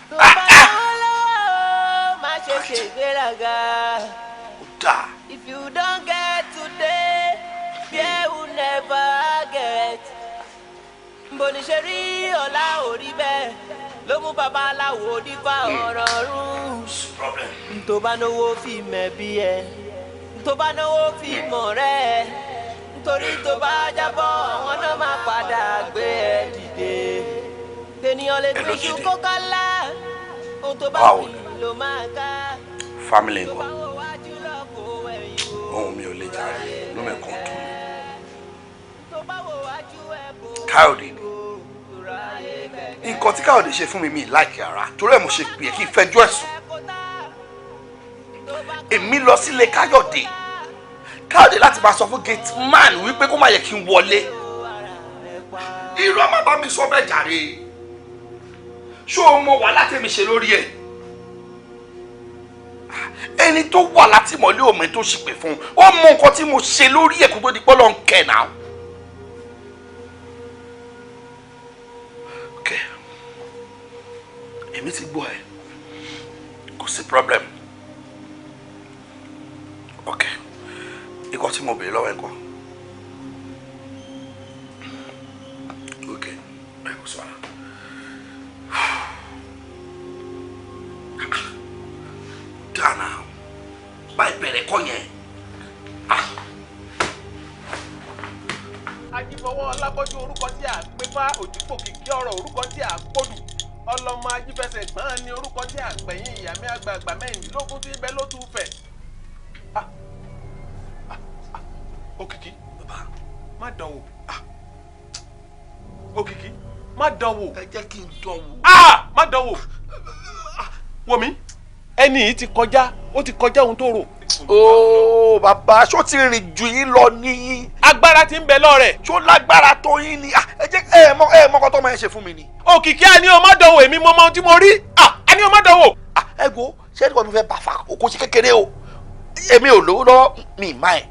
tó bá lọ́wọ́ má ṣe ṣègbéraga. If you don't get today, fear will never get. Bóníṣe rí ọ̀la orí bẹ́ẹ̀ ló mú babaláwo dífá ọ̀rọ̀ rún. Tó bá náwó fi mẹ̀bí ẹ, tó bá náwó fi mọ̀ rẹ̀, nítorí tó bá jábọ́ àwọn náà máa padà gbé ẹ dìde. Tènìyàn lè gbìṣù kó kálá, ohun tó bá fi ló máa ká. Family nǹkan ohun mi ò lè jàre ló mẹ́kàn tó mi. Kayode ni nǹkan tí Kayode ṣe fún mi láìkí ara torí ẹ̀ mo ṣe pè é kí n fẹjọ́ ẹ̀sùn. èmi lọ sílé Kayode láti máa sọ fún gate man wípé kó má yẹ kí n wọlé. irọ́ má bá mi sọ bẹ́ẹ̀ jàre ṣó o mọ wàhálà tèmi ṣe lórí ẹ̀. ẹni tó wà látìmọ́lé òmìn tó ṣìpè fún ó mọ nǹkan tí mo ṣe lórí ẹ̀ kó tó di pọ́lọ́ ń kẹ̀ náà. ok èmi ti gbọ́ ẹ kò sí problem ok ikọ̀ tí mo béèrè lọ́wọ́ ẹ̀ kọ́ ok ẹ kò sọ kọ́ yẹn. ajífọwọ́ ọlábọ́jú orúkọ tí a pè fá òjúpò kìkì ọ̀rọ̀ orúkọ tí a pọ̀dù ọlọ́mọ ajífẹsẹ̀ gbọ́n ní orúkọ tí a pẹ̀yìn ìyàmí àgbààgbà mẹ́rìndínlógún tí ibẹ̀ ló tún fẹ̀. Òkìkí má dánwò Òkìkí má dánwò. ẹ jẹ́ kí n dánwò. má dánwò wò mí ẹni yìí ti kọjá ó ti kọjá ohun tó rò. ooo bàbá ṣó ti rìn ju yín lọ ní. agbára ti ń bẹ lọ́rẹ̀. ṣó lágbára tó yín ni ẹ jẹ́ ẹ mọ kọ́ tó máa ń ṣe fún mi ni. Òkìkí àní o má dánwò èmi mọ ohun tí mo rí àní o má dánwò. ẹ wo ṣé ẹnì kan mi fẹ́ bá fa kò sí kékeré o èmi ò lówó lọ́wọ́ mi mind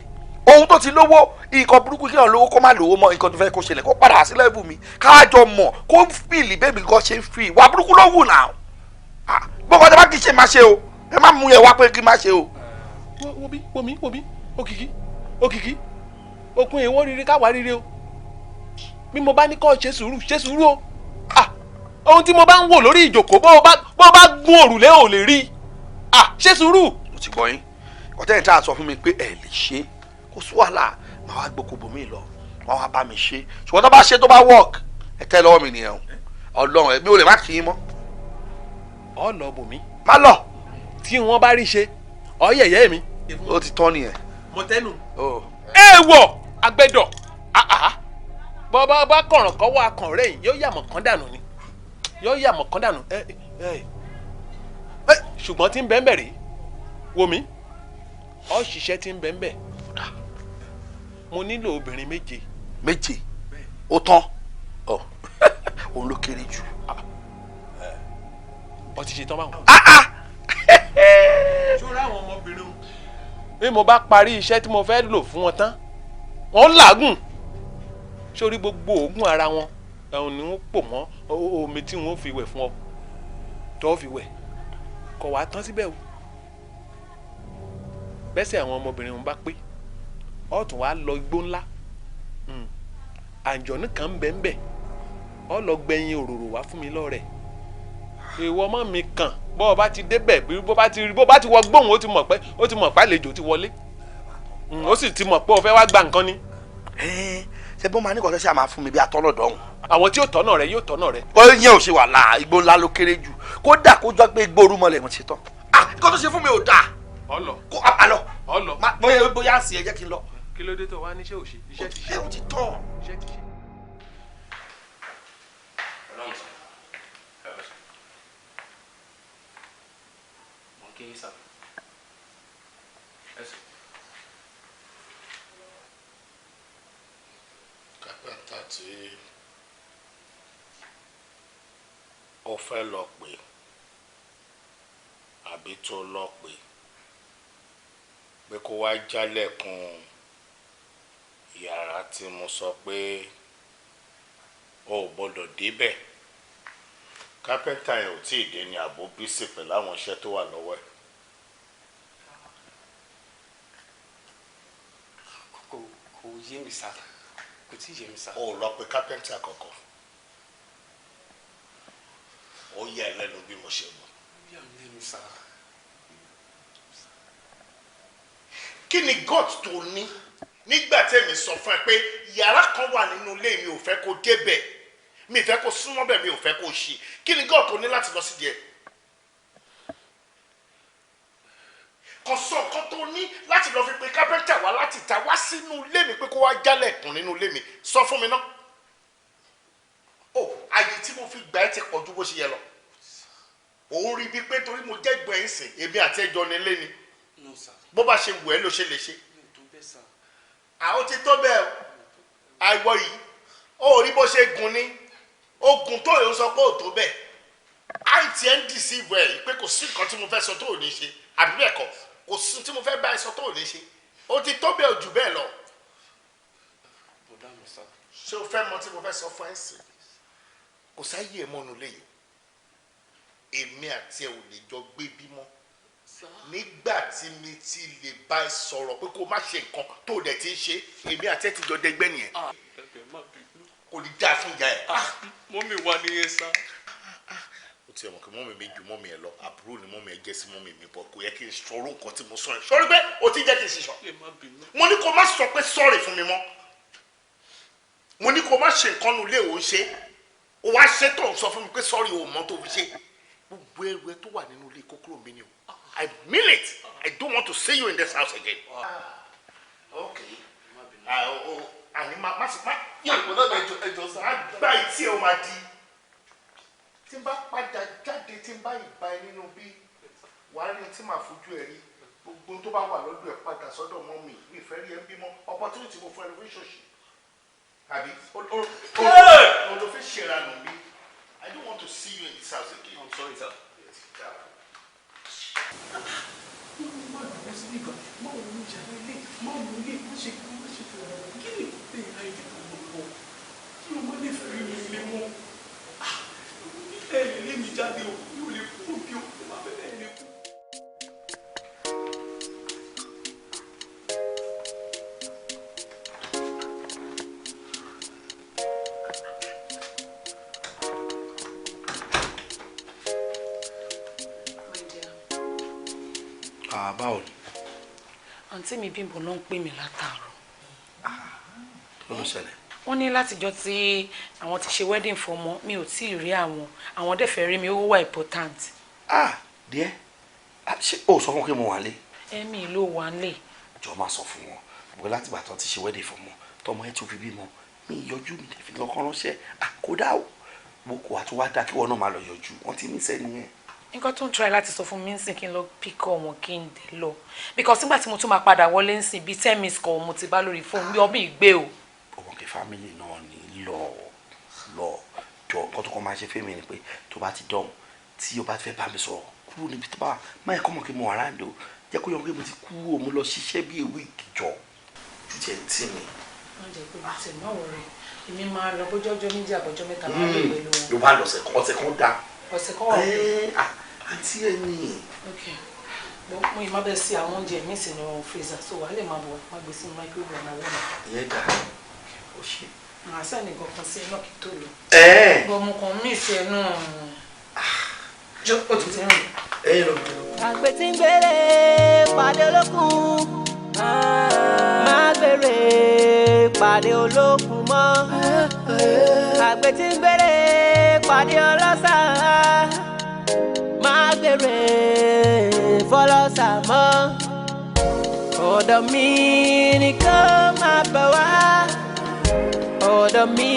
ohun tó ti lówó nǹkan burúkú kí wọn lówó kó má lówó mọ nǹkan tó fẹ́ kó ṣẹlẹ̀ kó padà sí level mi káàjọ mọ̀ kó fìlì bẹ́ẹ̀mi kan ṣe ń fi wà burúkú ló wù náà gbọ́dọ̀ ọjọ́ bá kì í ṣe má ṣe o ẹ má mú yẹn wá pé kí n má ṣe o. wòmí Òkìkí okun èèwọ̀ rere káwa rere o bí mo bá ní kọ́ ṣe sùúrù o ohun tí mo bá ń wò lórí ìjòkó bó o bá gún òrùlé ò lè rí ṣe sùúrù. mo ti gbọ́ yín ọ̀tẹ́yìn tá a sọ fún mi pé ẹ lè ṣe kó sí wàhálà màá wá gbókò bòmí lọ wọn wá bá mi ṣe ṣùgbọ́n tó bá ṣe tó bá work ẹ tẹ́ lọ́wọ́ mi nìyẹn o ọlọ́run ẹ̀mí ò lè má kí yín mọ́. ọ lọ bòmí. má lọ. tí wọ́n bá rí ṣe ọ yẹ̀yẹ́ mi. ó ti tán nìyẹn. mo tẹnu. èèwọ̀ agbẹ́dọ̀ bọ́ bá kọ̀ràn kọ́ wá kàn rẹ̀ yìí yóò yàmọ̀ kán dànù ni yóò yàmọ̀ kán dànù ṣùgbọ́n tí ń bẹ́ẹ̀ bẹ̀rẹ̀ wò mí ọ ṣiṣẹ́ tí ń bẹ́ẹ̀ mo nílò obìnrin méje. ó tán òun ló kéré jù. ọ ti ṣe tán báwọn. ṣọ́ra àwọn ọmọbìnrin o. bí mo bá parí iṣẹ́ tí mo fẹ́ lò fún wọn tán wọ́n làágùn sórí gbogbo oògùn ara wọn ẹ̀hún ni wọ́n pò mọ́ omi tí wọ́n fi wẹ̀ fún ọ tó fi wẹ̀ kọ̀ wá tán síbẹ̀ o bẹ́sẹ̀ àwọn ọmọbìnrin wọn bá pé ọ tún wá lọ igbó ńlá àǹjọ̀nú kan ń bẹ ń bẹ ọ lọ gbẹ̀yìn òróró wá fún mi lọ́rẹ̀ ìwọ ọmọ mi kàn bó o bá ti débẹ̀ bí bó bá ti wọ gbóhùn ó ti mọ̀ pé àlejò ti wọlé ó sì ti mọ̀ pé o fẹ́ wá gba nǹkan ni. ṣé bó máa ní kọ́tọ́ sí àmà fún mi bí atọ́lọ́dọ̀ ọ̀hún. àwọn tí yóò tọ́nà rẹ yóò tọ́nà rẹ. ó yẹn ò ṣe wàhálà igbó ńlá ló kéré jù kódà kó jọ pé igbó orúmọlẹ̀ mo ti tán. kó tó ṣe fún mi ò dáa. ọlọ kó àlọ. ọlọ. bóyá àsì ẹ jẹ́ kí n lọ. kí ló dé tó wá níṣẹ́ òṣì iṣẹ́ ti ṣe. ẹ ò ti tán. iṣẹ́ ti ṣe. kápẹ́ńtà tí ó fẹ́ lọ pè àbí tó lọ pè pé kó wá jálẹ̀kùn yàrá tí mo sọ pé o ò gbọ́dọ̀ débẹ̀ kápẹ́ńtà yẹn ò tí ì dé ní àbó bísí pẹ̀lú àwọn iṣẹ́ tó wà lọ́wọ́ ẹ̀. kò yé mi sá kò tí ì yé mi sá. o ò lọ pé kápẹ́ńtà kankan ó yà ẹ́ lẹ́nu bí mo ṣe mọ̀. bí àwọn ilé mi sá. kí ni god tó ní nígbà tẹ́mi sọ fún ẹ pé yàrá kan wà nínú ilé mi ò fẹ́ kó débẹ̀ mi ò fẹ́ kó súnmọ́ bẹ̀ mi ò fẹ́ kó ṣí kí ni god tó ní láti lọ sí díẹ̀. kò sọ nǹkan tó ní láti lọ fi pe kápẹ́ńtà wá láti ta wá sínú ilé mi pé kó wá jálẹ̀kùn nínú ilé mi sọ fún mi ná. o àyè tí mo fi gbà ẹ́ ti pọ̀ ju bó ṣe yẹ lọ. òun rí bíi pé torí mo jẹ́ gbọ̀n ẹ̀sìn èmi àti ẹjọ́ ni ilé ni bó bá ṣe wù ẹ́ ló ṣe lè ṣe. àwọn ti tó bẹ́ẹ̀ àìwọ yìí ó rí bó ṣe gùn ni ogun tó yóò sọ pé ò tó bẹ́ẹ̀ àìtí ẹ̀ ń dìsíìvù ẹ̀ pé kò sí nǹkan tí mo fẹ́ sọ tó ò ní ṣe àbí bẹ́ẹ̀ kọ́ kò sí tí mo fẹ́ bá ẹ sọ tó ò ní ṣe ó ti tó bẹ́ẹ̀ jù bẹ́ẹ̀ lọ. ṣé o fẹ́ mọ tí mo fẹ́ sọ fún ẹ sí kò sáyé ẹ mọ́nu léyìí èmi àti ẹ ò lè jọ gbé bímọ nígbà tí mi ti lè bá ẹ sọ̀rọ̀ pé kó má ṣe nǹkan tó dẹ̀ ti ń ṣe èmi àti ẹ ti jọ dẹgbẹ́ nìyẹn kò ní dáa fún ìyá ẹ. mọ́mí wa nìyẹn sá. ó ti mọ̀ pé mọ́mì mi ju mọ́mì ẹ lọ àbúrò ni mọ́mì ẹ jẹ́ sí mọ́mì mi bọ̀ kò yẹ kí n sọ̀rọ̀ nǹkan tí mo sọ ẹ sọ́rí pé o ti jẹ́ kí n ṣiṣọ́ mo ní kó má sọ pé sọ́ọ̀rì fún mi mọ́ mo ní kó má ṣe nǹkan nu ilé òun ṣe o wá ṣe tó ń sọ fún mi pé sọ́ọ̀rì o mọ́ tó fi ṣe gbogbo ẹrù ẹ tó wà nínú ilé kókóró mi ni o I mean it I don't want to see you in this house again. Okay. Àní má sì má yẹ kó náà ẹjọ sá á gbá etí ẹ o máa di tí n bá padà jáde tí n bá ìgbà ẹ nínú bí wàá rí tí màá fojú ẹ rí gbogbo tó bá wà lọ́dọ̀ ẹ padà sọ́dọ̀ mọ́ mi ìfẹ́ rí ẹ ń bímọ opportunity mo fún ẹ lórí ṣòṣì àbí olùfẹ́ ṣèrànù mi I don't want to see you in this house again. I'm sorry sir. Báwo ni? Àǹtí mi Bímbọ́ ló ń pè mí látàárọ̀. Kí ló ṣẹlẹ̀? Wọ́n ní látijọ́ tí àwọn ti ṣe wedding fọ́mọ mi ò tí ì rí àwọn dẹ̀ fẹ́ rí mi ó wà important. Díẹ̀ ṣé o sọ fún kí mo wà lé? Ẹ̀mí ló wà lé. Jọ máa sọ fún wọn bó láti gbà tán ti ṣe wedding fọ́mọ tọmọ ẹ tún fi bímọ mi yọjú mi fi lọ́kàn ránṣẹ́ kódà o mo kò wá tó wá dá kí wọn náà máa lọ yọjú wọn ti ní sẹ́ni yẹn. Nǹkan tó ń try láti sọ fún mi nsìn kí n lọ píkọ wọn kí n dé lọ because nígbà tí mo tún máa padà wọlé nsìn bíi 10 minutes kan mo ti bá lórí fóònù bí ọmọ ìgbé o. ọmọ kí fámìlì náà ní lọ jọ nǹkan tó kọ́ máa ṣe fẹ́mi ni pé tó bá ti dọ̀hún tí o bá fẹ́ bá mi sọ̀rọ̀ kúrò níbi tó bá máa yẹ kọ́ mọ̀ kí mo wà ráńdò jẹ́ kó yọ pé mo ti kú o mo lọ ṣiṣẹ́ bí ewé ìjọ ju tiẹ̀ tí mi. wọ́n jẹ́ pé mo ti náà wọ̀ rẹ̀ èmi máa lọ bójú ọjọ́ méjì àbọ̀jọ́ mẹ́ta máa lè pẹ̀lú wọn. ló bá lọ ọ̀sẹ̀ kan dá. ọ̀sẹ̀ kan wà wọ́n. àǹtí ẹ ní. mo ì má bẹ sí àwọn oúnjẹ mi sínú freezer so wàá lè máa bọ̀ má gbé sínú microwave náà wọ́n náà. ìyẹn dà ó ṣe. màá sẹ́ni kankan sí iná kí tó lò. bọ́mù kan mí sí ẹnu ó ti ti rìn. àgbẹ̀ tí ń gbére pàdé olókùn má gbére pàdé olókùn mọ́ àgbẹ̀ tí ń gbére pàdé ọlọ́sà má gbére fọlọ́sà mọ́ ọ̀dọ̀ mi ni kó máa bọ̀ wá ọ̀dọ̀ mi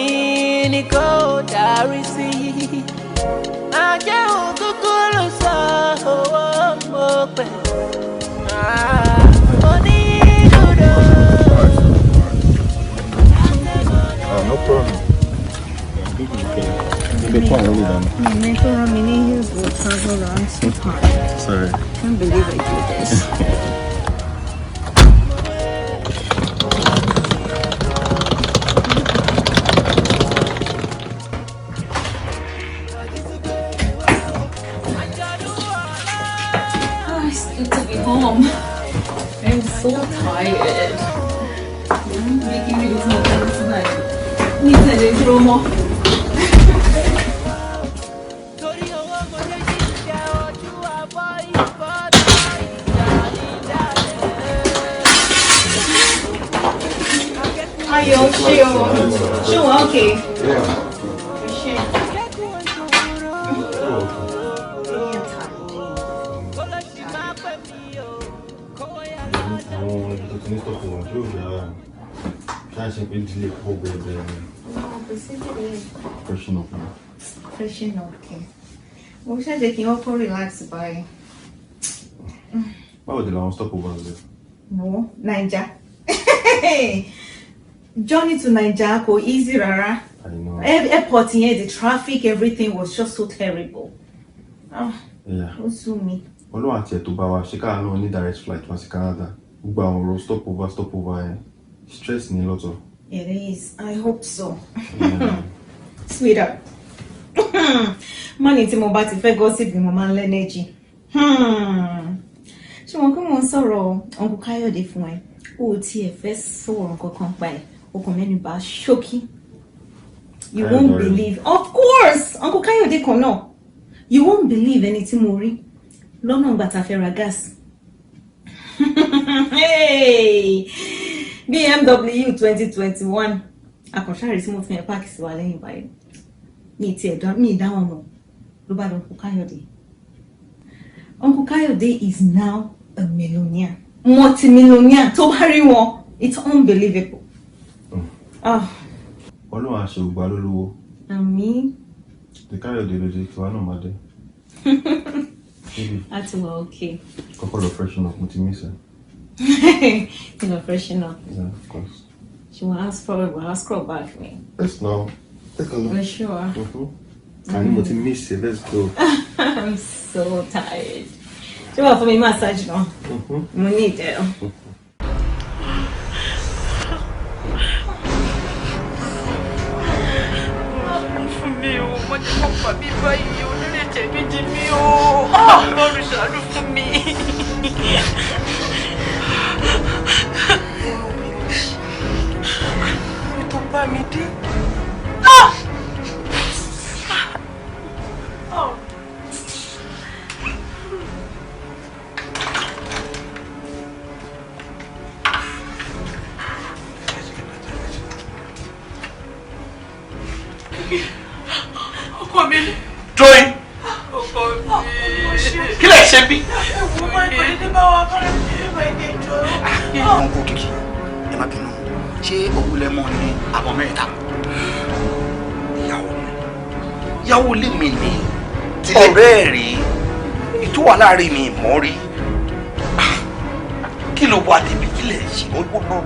ni kó darí sí ajẹ́ òkúkú ló sọ owó mo pẹ̀ onídùúró. No problem. Me to mini years will travel around so hard. Sorry. Can't believe I do this. It's good to be home. I'm so tired. Making me look more tonight. Need to do more. Ayo, ṣé wọ́n okay? Freshen up, okay. Mo ṣáàjẹ́ kí wọ́n kó relax báyìí. Báwo di làwọn stop over there? No, Naija. Journey to Naija kò easy rárá. I know. Airport here, the traffic, everything was just so terrible. Yeah. Ó sú mi. Olúwa àti ẹ̀ tó bá wa ṣe káà náà ní direct flight wá sí Canada. Gbogbo àwọn ọ̀rọ̀ stop over yẹn. Stress ni lọ́tọ̀. It is. I hope so. Sweetheart. Money tí mo bá ti fẹ́ gossip ni mo máa ń lẹ́nẹ́jì. Ṣé wọn kí wọ́n sọ̀rọ̀ Uncle Kayode fún ẹ? O tiẹ̀ fẹ́ sọ̀rọ̀ kankan pa ẹ̀. Okùn mẹ́nu bá ṣókí. You won't believe. Of course! Uncle Kayode kan náà. You won't believe anything more. Lọ́nà ìgbà tá fẹ́ ra gas. Hey! BMW 2021. Àkànṣáre tí mo fi yẹn páàkì sí wa lẹ́yìn báyìí. Mi ìdáwọn mọ̀. Ló bá Uncle Kayode. Uncle Kayode is now a millionaire. Multi-millionaire. Tó bá rí wọn, it's unbelievable. Ọlọ́run àṣẹ ògbà lólówó. Àmín. The Kayode ló jẹ́ kí wá náà máa dé. That's well, okay. Couple of freshen up, what you miss? Freshen up. Yeah, of course. She will ask her back me. Let's now. Take a look. For sure. I know what you miss. Let's go. I'm so tired. She will for me massage now. We need it. Lord, ṣàánú fún mi. Tó bá mi dé. Ọkọ mi. Join. Kí lẹ ṣe bí? Àwọn kò kìkì, ẹ má bínú. Ṣé òkú lẹ mọ̀ ní àbọ̀ mẹ́ta? Ìyàwó lé mi ní ọ̀rẹ́ rí. Ìtúwà láàrin mi mọ́ rí. Kí ló wà débi kí lẹ ṣe ó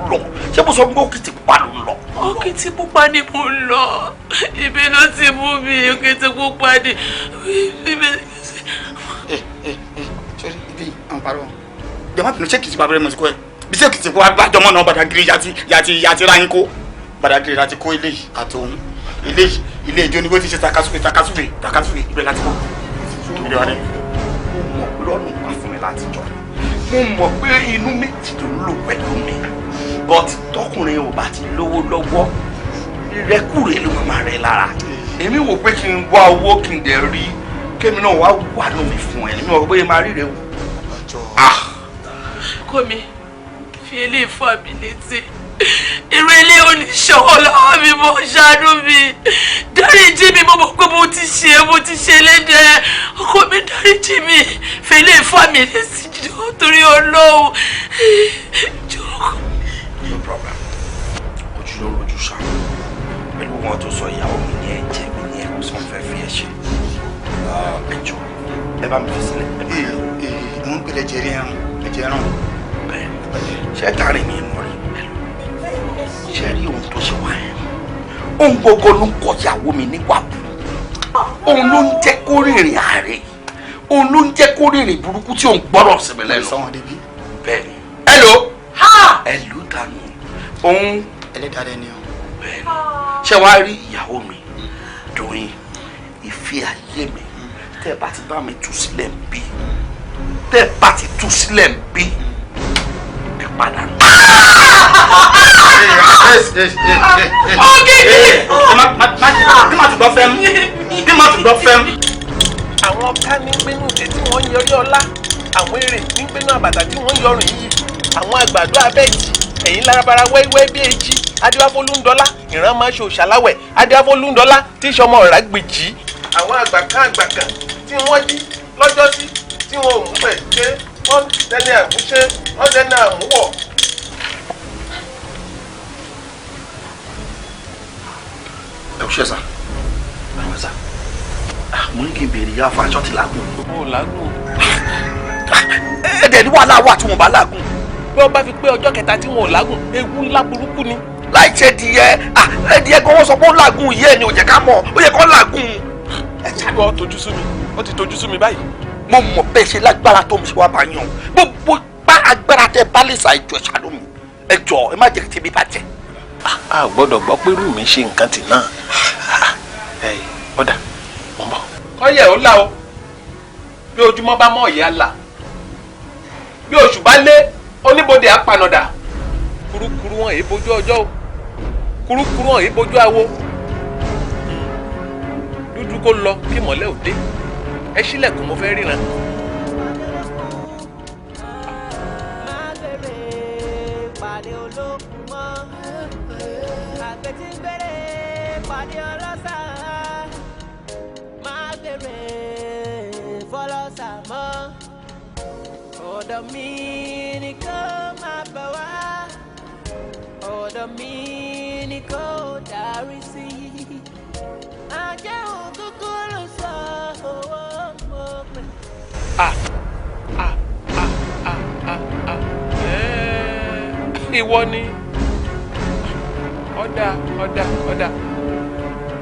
lọ? Ṣé mo sọ pé òkìtì pupa ló ń lọ? Òkìtì pupa ni mo ń lọ. Ibi ló ti mú mi, òkìtì pupa ni. Sorry, ibi àwọn parọ́. Jọ̀mọ́ bínú ṣé kìí ti bàbá rẹ̀ mọ̀ sí kọ́ ẹ̀? Bí ṣé kìí ti kó agbájọmọ́ náà Badagry yàtí ráyín kó. Badagry láti kó ilé yìí àtòun. Ilé ìjọ ni bó ti ṣe takasúfè ibẹ̀ láti kó. Mo mọ̀ pé lọ́nà wà fún mi láti jọ. Mo mọ̀ pé inú méjì ló ń lò pẹ̀lú mi. But tọkùnrin ò bá ti lówó lọ́wọ́, ìrẹ́kùrẹ́ ló máa rẹ̀ lára. Èmi wò pé kí n wá owó kí n dẹ̀ rí. Kemi náà wá wà lómi fún ẹ ní mo bóyá máa ríre o. Kọ́ mi fi ilé ìfọ́ mi létí. Irú ilé oníṣòwò lọ́wọ́ mi mo ṣàánú mi. Dáríjì mi mo mọ̀ pé mo ti ṣe lédè. Ọkọ mi dáríjì mi fi ilé ìfọ́ mi létí torí Ọlọ́run. No problem. Ojúlówó ojú ṣáà. Pẹ̀lú wọn tó sọ ìyàwó mi ní ẹ̀jẹ̀ mi ní ẹ̀kọ́ sọ́n fẹ́ fi ẹ̀ ṣe. Ẹjọ ẹ bá mi fi sílẹ̀. Mo ń gbélé ẹ̀jẹ̀ ẹran bẹ́ẹ̀ ṣe tààrí mi mọ rí ṣe rí ohun tó ṣe wá yẹn ohun gbogbo ló ń kọjáwó mi níwà burú ohun ló ń jẹ́ kó rìnrìn àárẹ̀ ohun ló ń jẹ́ kó rìnrìn burúkú tí òun gbọ́dọ̀ sí mi lẹ́nu. Bẹ́ẹ̀ ni hello hello dànù ohun ẹlẹ́dàá ni o. Bẹ́ẹ̀ ni ṣé wàá rí ìyàwó mi Dòyìn ìfẹ́ ayé mi tẹ́ bá ti bá mi tú sílẹ̀ ń bí tẹ́ bá ti tú sílẹ̀ ń bí ẹ padà nù. Bí má tún gbọ́ fẹ́ mú. Àwọn ká ní gbénú tẹ̀ tí wọ́n ń yọrí ọlá, àwọn èrè ní gbénú àbàtà tí wọ́n ń yọrùn yìí, àwọn àgbàdo abẹ́jì, ẹ̀yìn larabara wẹ́wẹ́ bí èjì, adéwáfólúndọ́lá, ìran máa ṣe òṣàláwẹ̀, adéwáfólúndọ́lá tí ìṣọmọ ọ̀rá gbèjì. Àwọn àgbàkan tí wọ́n jí lọ́jọ́sí tí wọn ò mú pẹ̀ ṣe wọ́n dẹni àmúṣe wọ́n dẹni àmúwọ̀. Ẹ ò ṣe sá àwọn sá mo ní kí n béèrè yá fún aṣọ tí làágùn. Ó làágùn. Ẹ̀dẹ̀ ní wàhálà wà tí wọ́n bá làágùn. Bí wọ́n bá fi pé ọjọ́ kẹta tí wọn ò làágùn ewu ńlá burúkú ni. Láì ṣe díẹ̀ ẹ̀díẹ̀ kan wọ́n sọ pé ó làágùn yìí ẹ̀ ni ò jẹ́ ká mọ̀ ó yẹ kó làágùn. Ẹ ṣàgbọ́ tójú sú mi ó ti tójú sú mi báyìí. Mo mọ̀ bẹ́ẹ̀ ṣe lágbára tó mi ṣe wá bá yàn gbogbo bá agbára tẹ bá lè sa ẹjọ́ ṣàánú mi ẹjọ́ ẹ má jẹ́ kí tèmi bàjẹ́. A gbọ́dọ̀ gbọ́ pé rúùmí ṣe nǹkan tì náà. Ọ̀dà mo ń bọ̀. Kọ́yẹ̀ ó là o bí ojúmọ́ bá mọ́ ìyá là bí oṣù bá lé oníbodè apanọ̀dà kurukuru wọn èé bojú ọjọ́ o kurukuru wọn èé bojú awo dúdú kó lọ kí mọ́lẹ̀ ò dé ẹ ṣílẹ̀kùn mo fẹ́ ríran. Ọ̀dọ̀ mi ni kó máa bẹ̀ wá, ọ̀dọ̀ mi ni kó darí sí. Àjẹ́ òkúkú ló sọ owó mọ́ pé. Ìwọ ni ọ̀dà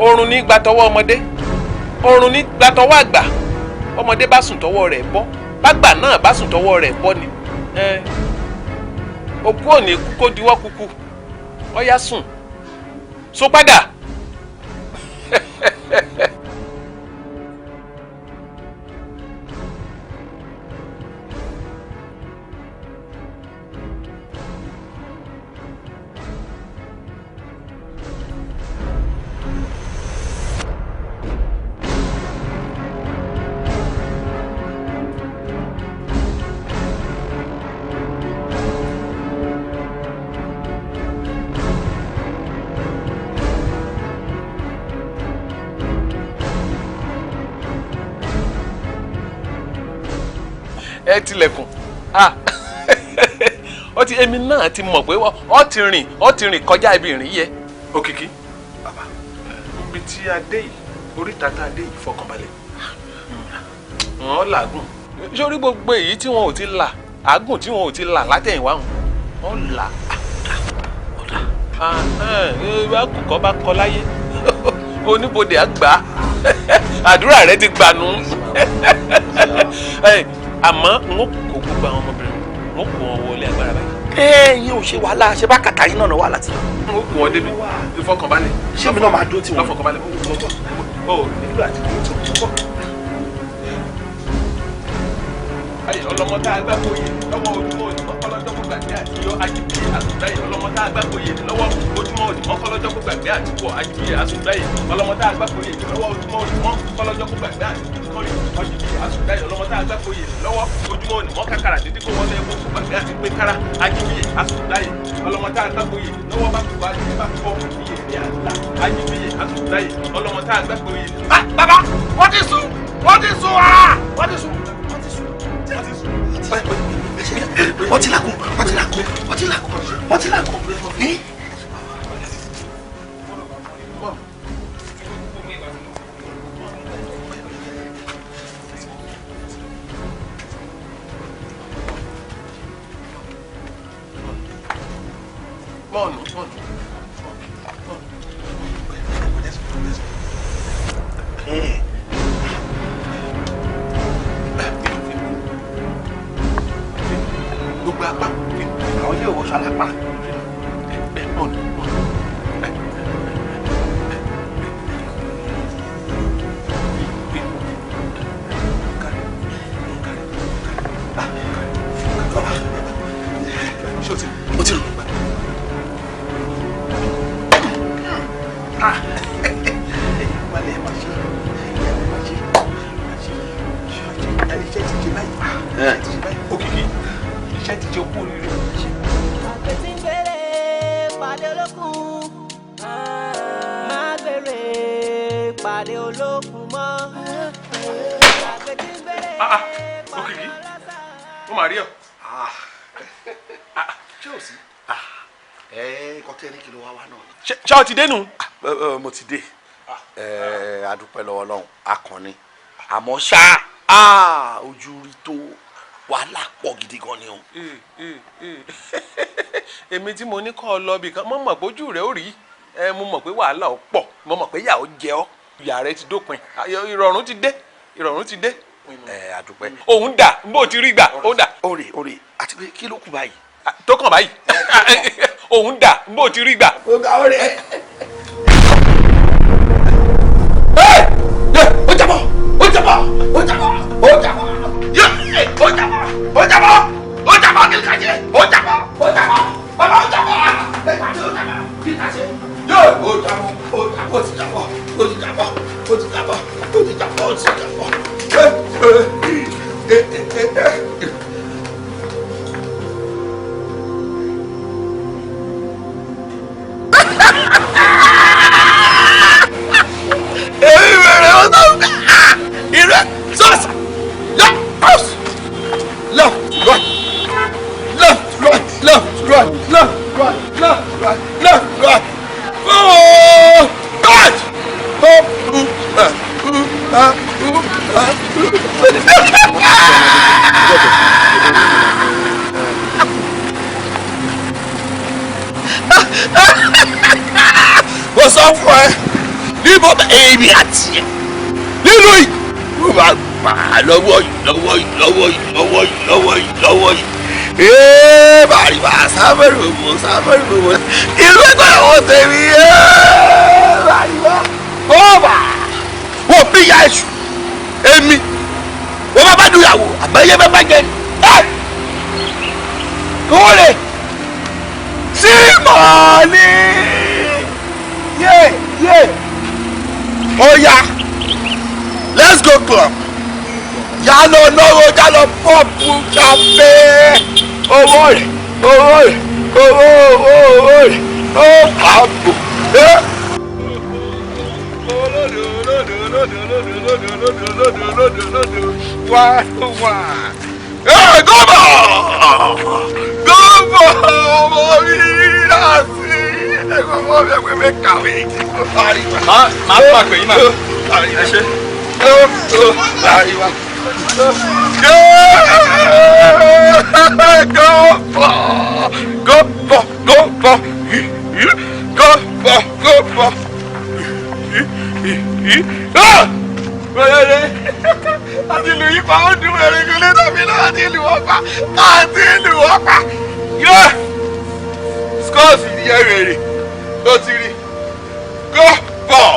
oorun ní gbàtọwọ́ ọmọdé oorun ní gbàtọwọ́ àgbà ọmọdé bá sùn tọwọ́ rẹ̀ bọ́ bàgbà náà bá sùn tọwọ́ rẹ̀ bọ́ ni òkú ò ní kú kó diwọ́ kúkú ọ̀yá sùn sún padà. ẹ tilẹ̀kùn ó ti èmi náà ti mọ̀ pé ó ti rìn kọjá ibi ìrìn yẹ. Òkìkí bàbá ibi tí a dé yìí oríta tá a dé yìí fọkànbalẹ̀ wọn làágùn sórí gbogbo èyí tí wọn ò ti là àágùn tí wọn ò ti là látẹ̀yìnwá wọn là àkùkọ bá kọ láyé oníbodè àgbà àdúrà rẹ ti gbà nù àmọ́ n ó kó gbogbo àwọn ọmọbìnrin n ó kó wọn wọlé agbára báyìí. Yín ò ṣe wàhálà ṣe bá kàkà yín náà wà láti. n ó kó wọn débi ìfọkànbalẹ̀. ṣé mi náà máa dúró tí wọn. lọ́fọkànbalẹ̀ ó nílò àti dúró tí wọn bọ̀. ayé ọlọmọ tá a gbá kóye lọ́wọ́ ojúmọ́ òní mọ́kànlọ́jọ́ kó gbàgbé àtiyọ́ ajínigbé àsùndáyé ọlọmọ tá a gbá kóye lọ́wọ́ ojúmọ́ òní mọ́kànlọ́jọ́ kó gbàgbé àtiwọ́ ajínigbé àsùndáyé ọlọmọ tá a gbá kóye lọ́wọ́ ojúmọ́ òní mọ́kànlọ́jọ́ kó gbàgbé àtiwọ́ ajínigbé àsùndáyé ọlọmọ tá a gbá kóye lọ́wọ́ ojúmọ́ òní mọ́kàkàrà dídí kó wọlé epo kó gbàgbé àti pé kára ajínigbé àsùndáyé ọlọmọ tá a gbá kóye lọ́wọ́ bá kó wájú bá kó iye ní àlá ajínigbé àsùndáyé ọlọmọ tá a gbá kóye. Bàbá wọ́n ti sùn wọ́n ti sùn wọ́n ti sùn. Wọ́n ti làkùn. Gbogbo apá àwọn yóò wọ ṣàlápá. Òkìkí iṣẹ́ ti jẹ́ okú oríire. Àgbẹ̀tí ń gbére pàdé olókùn, máa gbére pàdé olókùn mọ́. Àgbẹ̀tí ń gbére Òkìkí ó mà rí ọ. Ṣé o sí? Kọ́tẹ́ ní kí ló wá wá náà. Ṣé o ti dé nù? Mo ti dé. A dúpẹ́ lọ́wọ́ Ọlọ́run akànnì àmọ́ ṣá ojú rí tó wàhálà pọ̀ gidi gan ni o. Èmi tí mo ní kọ́ ọ lọ bì kan mo mọ̀ pé ojú rẹ̀ ó rí mo mọ̀ pé wàhálà ó pọ̀ mo mọ̀ pé ìyà ó jẹ ọ́ ìyà rẹ̀ ti dópin ìrọ̀rùn ti dé. A dúpẹ́. Òun dà n bó ti rí gbà ó dà. Òrè àti pé kí ló kù báyìí. Tó kàn báyìí òun dà n bó ti rí gbà. Òrè. left, right, left, right, left, right, left, right, left, right, left, right. Oh, right. Wọ́n sọ fún ẹ níbo èmi àti ẹ nínú yìí wọ́n máa gbà á lọ́wọ́ yìí lọ́wọ́ yìí lọ́wọ́ yìí lọ́wọ́ yìí lọ́wọ́ yìí lọ́wọ́ yìí. Bàrìbà sábẹ́rì òmò ìlú ẹgbẹ́ àwọn tèmi bàrìbà ọ̀bà wọ́n bí ìyá ẹ̀ṣù èmi wọ́n bá bá dùyàwó àbẹ́yẹ bá bá jẹ kóòlè sí mọ́ọ̀lì yé oya let's go club yálò náwó yálò pọ́ọ̀pù kàfé owó rẹ̀ owó rẹ̀ ó pàbò. Gómọ̀ ọmọ mi láti ọmọ mi ẹgbẹ́ mi kàwé tí kò pariwo. Máa pàpẹ́ yín máa ẹ ṣe. Pariwo. Àti ìlú yìí pa ó dùn ẹ̀rín kúlé tàbí náà àti ìlú ọ̀pá skọ́ọ̀sì ìyẹn rèrè ló ti rí go bọ̀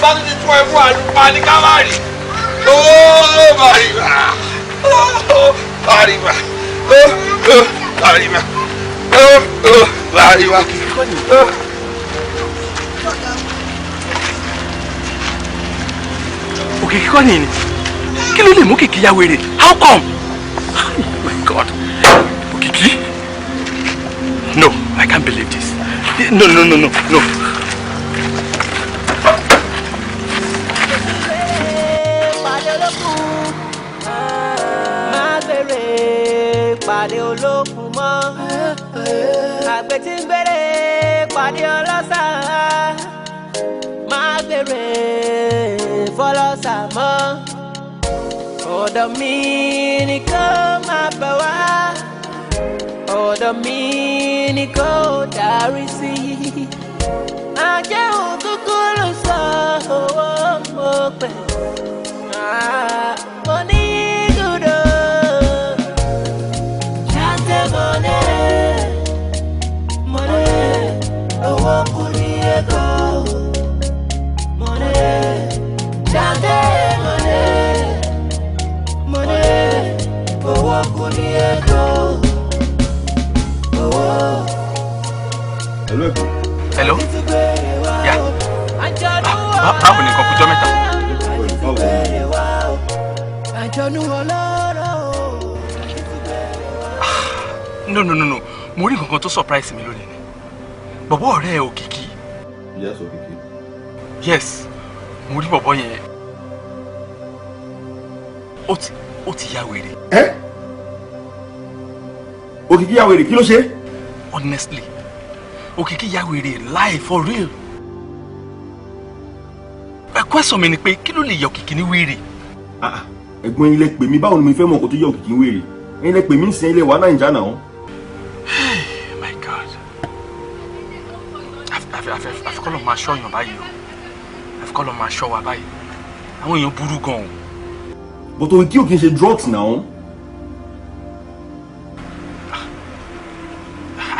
bá tún ti tún ẹ fún àlùpà ní kámárì bàrìbà bàrìbà òkè kíkọ́ ni kí ló lè mú kìkì ya wèrè how come oh my god òkìkí no I can't believe this no. Pàdé olókun mọ́ àgbẹ̀ tí ń gbére pàdé ọlọ́sà máa gbére fọlọ́sà mọ́ ọ̀dọ̀ mi ni kò máa bẹ̀ wá ọ̀dọ̀ mi ni kò darí sí àjẹun kúkú ló sọ owó mo pè mo ní dúdú. Hello? Yeah. Báwo ni nǹkan kújọ́ mẹ́ta? No. Mo rí nǹkan tó surprise mi lónìí ni. Bọ̀bọ́ ọ̀rẹ́ Òkìkí. Yes, Òkìkí. Yes, mo rí bọ̀bọ́ yẹn. Ó ti ya wèrè. Òkìkí ya wèrè, kí ló ṣe? Honestly, Òkìkí ya wèrè live for real. Question mi ni pé kí ló lè yọ Òkìkí ní wèrè? Ẹ̀gbọ́n ilé pè mí, báwo ni mo fẹ́ mọ̀ kó tó yọ Òkìkí ní wèrè? Ẹ̀yin lẹ pè mí sin ilé wa Naija náà. My God. Àfikọ́ lọ máa ṣọ́ èèyàn báyìí o. Àfikọ́ lọ máa ṣọ́ wa báyìí. Àwọn èèyàn burú gan-an. But Òkìkí ò kì í ṣe drugs now.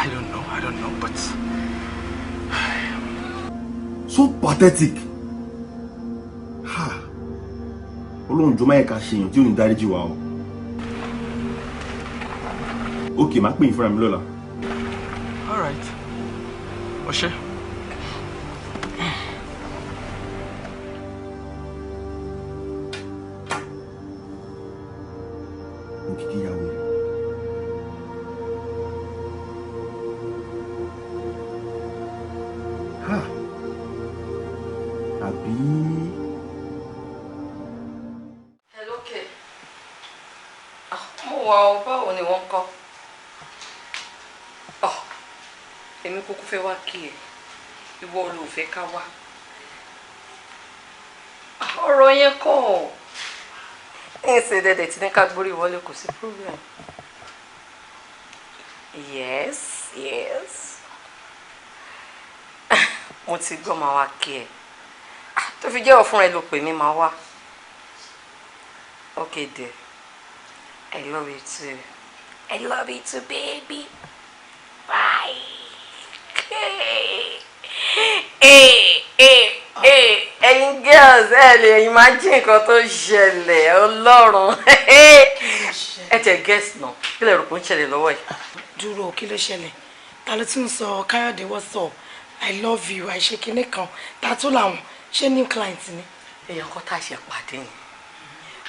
I don't know, but so pathetic. Ọlọ́run jọ̀ọ́ má yẹ ká ṣe èèyàn tí ò ní dáríjì wa o. Okay, máa pè yín fúnra mi lọ́la. All right. Ọṣẹ. Òkìkí ya wèrè. Àbí. Hello, Kay. Mo wà ó, báwo ni wọ́n kọ́? Èmi kúkú fẹ́ wá kí ẹ. Ìwọ ló fẹ́ ká wá. Ọ̀rọ̀ yẹn kọ́. Ṣe dẹ̀dẹ̀ tí ní ká gbórí wọlé kò sí problem. Yes. Mo ti gbọ́ máa wá kí ẹ. Tó fi jẹ́wọ́ fún ẹ ló pè mí máa wá. Okay dear. I love you too. I love you too, baby. Bye. Ẹ̀yin girls ẹ lè imagine nǹkan tó ṣẹlẹ̀ Ọlọ́run. Ẹ tẹ guess náà kí lè rò pé ń ṣẹlẹ̀ lọ́wọ́ yìí. Dúró kí ló ṣẹlẹ̀? Ta ló tún sọ Kayode what's up? I love you àìṣe kinní kan ta tó làwọn ṣé new client ni. Èèyàn kan tá a ṣe pàdé ni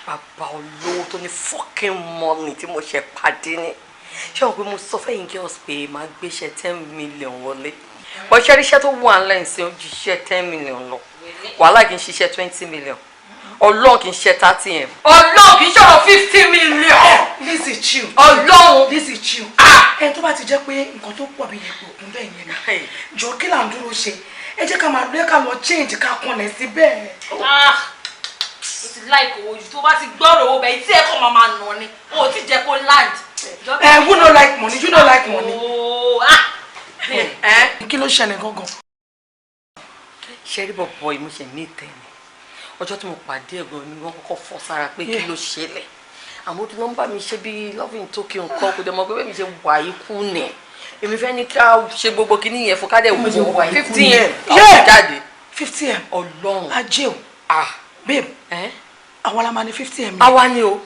bàbá olówó tó ní fucking money tí mo ṣe pàdé ni ṣé o pé mo sọ fẹ́yìn girls pé máa gbéṣẹ́ 10 million wọlé bọ́ ṣẹ́ ríṣẹ́ tó wà ńlẹ̀ ṣe ó ju iṣẹ́ 10 million lọ wàhálà kì í ṣiṣẹ́ 20 million Ọlọ́run kì í ṣe 30 yẹn Ọlọ́run kì í ṣọ̀rọ̀ 50 million. This is chill. Ọlọ́run this is chill. Ẹni tó bá ti jẹ́ pé nǹkan tó pọ̀ bí yẹn kò kún bẹ́ẹ̀ yẹn náà jọ kí là ń dúró ṣe ẹ jẹ́ ká máa lé ká lọ change ká kanlẹ̀ sí bẹ́ẹ̀. O ti láìkò owó ju tó bá ti gbọ́rọ̀ owó bẹ́ẹ̀ tí ẹ̀kọ́ máa nà ni o ti jẹ́ kó land. Who no like money? You no like money. Kí ló ṣẹlẹ̀ gangan? Ṣé rí bọ̀bọ̀ ìmúṣẹ ní ìtẹ́ni ọjọ́ tí mo pàdé ẹ̀gbọ́n mi wọ́n kọ́kọ́ fọ́ sára pé kí ló ṣẹlẹ̀ àmọ́ tí wọ́n bá mi ṣe bí loving token nǹkan kò dẹ̀ mọ̀ pé bẹ́ẹ̀ mi ṣe wà ikú nẹ̀ èmi fẹ́ ní ká ṣe gbogbo kìíní yẹn fún kádẹ́ òun ṣe wà ikú 50M ọ̀hún jáde 50M Ọlọ́run ajé o babe àwa la máa ní 50M. àwa ni o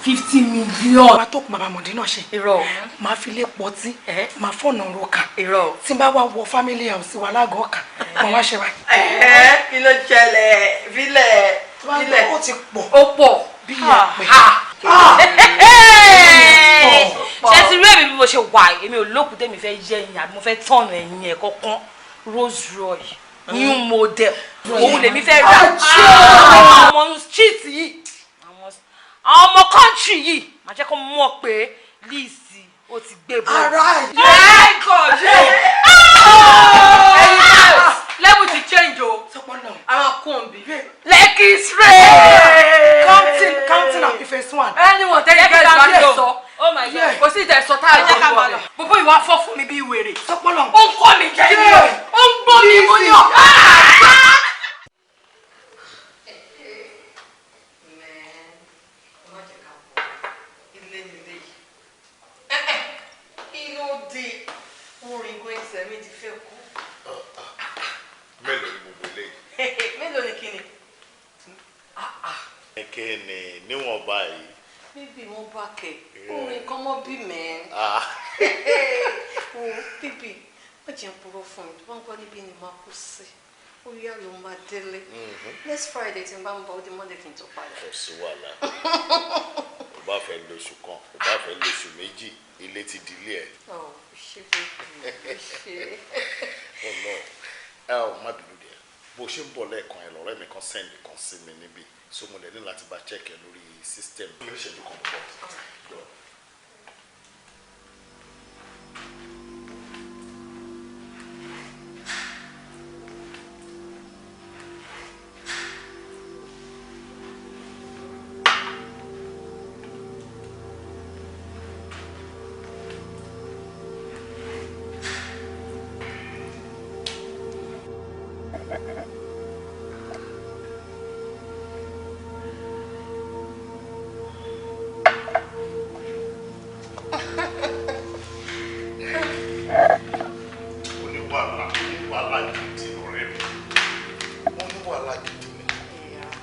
50 million. Wàá tó kún bàbá Mọ̀dé náà ṣe. Irọ́. Máa fi lé pọtí. Máa fọ̀nà roka. Irọ́. Tí n bá wá wọ family house wa lágọ̀ọ́ kan. Wọ́n wá ṣe wa. Kí ló ṣẹlẹ̀? Fílẹ̀. Ó ti pọ̀. Ó pọ̀. Bí ìyàpẹ̀. Ṣé ti rí èmi bí mo ṣe wà èmi ò lókùn tẹ́mi fẹ́ yẹ ẹ̀yìn àbí mo fẹ́ tọ̀nù ẹ̀yìn ẹ̀ kọ́kán Rolls Royce new model òun lèmi fẹ́ rà. Àwọn ọmọ street yìí àwọn ọmọ kọ́ńtì yìí máa jẹ́ kó mọ̀ pé Lizzy ó ti gbé bọ́. Level ti change o. Àwọn kùnbí. Lekki straight. Counting up first one. Anyone tell you guys back there sọ. Oh my God. Kò sí ìtẹ̀sọ̀ tá a jọ lọ rẹ̀. Bùbú ìwà fọ́ fún mi bí wèrè. Sọpọ́lọ̀. Ó ń kọ́ mi jẹ́ ní o. Ó ń gbọ́ mi mo yàn. Mélòó ni kíni? Kíni níwọ̀n báyìí. Bíbí mo bá kẹ̀, orin kan mọ́ bí mẹ́. Bíbí, wọ́n jẹ́ purọ́ fún mi, tó bá ń gbọ́ níbí ni máa kú sí. Ó yá ló máa délé. Next Friday tí n bá ń bọ̀ ó di Monday kí n tó padà. Kò sí wàhálà. Ó bá fẹ́ lóṣù kan, ó bá fẹ́ lóṣù méjì, ilé ti di ilé ẹ̀. Ṣé bíbí ṣe. Má bínú díẹ̀. Bó ṣe ń bọ̀ lẹ́ẹ̀kan ẹ lọ́rẹ́ mi kan send kan sí mi níbí so mo lè ní láti bá check ẹ lórí system ní ìṣẹ́jú kan bọ̀.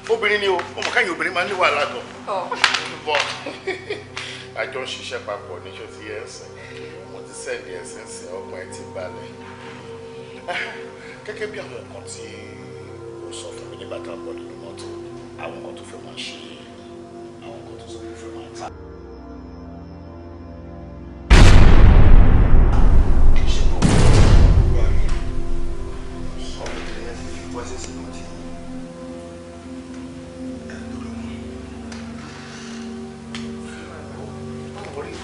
Obìnrin ni o, ọmọ káyìn obìnrin máa ń ní wàhálà gan. Bọ́ àjọ ń ṣiṣẹ́ papọ̀ níṣó ti yẹ ẹsẹ̀, mo ti sẹ́ndì ẹsẹ̀ sí ọgbà ẹ̀ ti balẹ̀. Gẹ́gẹ́ bí àwọn nǹkan tí o sọ fún mi nígbà tá a bọ̀ nínú mọ́tò, àwọn nǹkan tó fẹ́ máa ṣe, àwọn nǹkan tó sọ pé fẹ́ máa ta.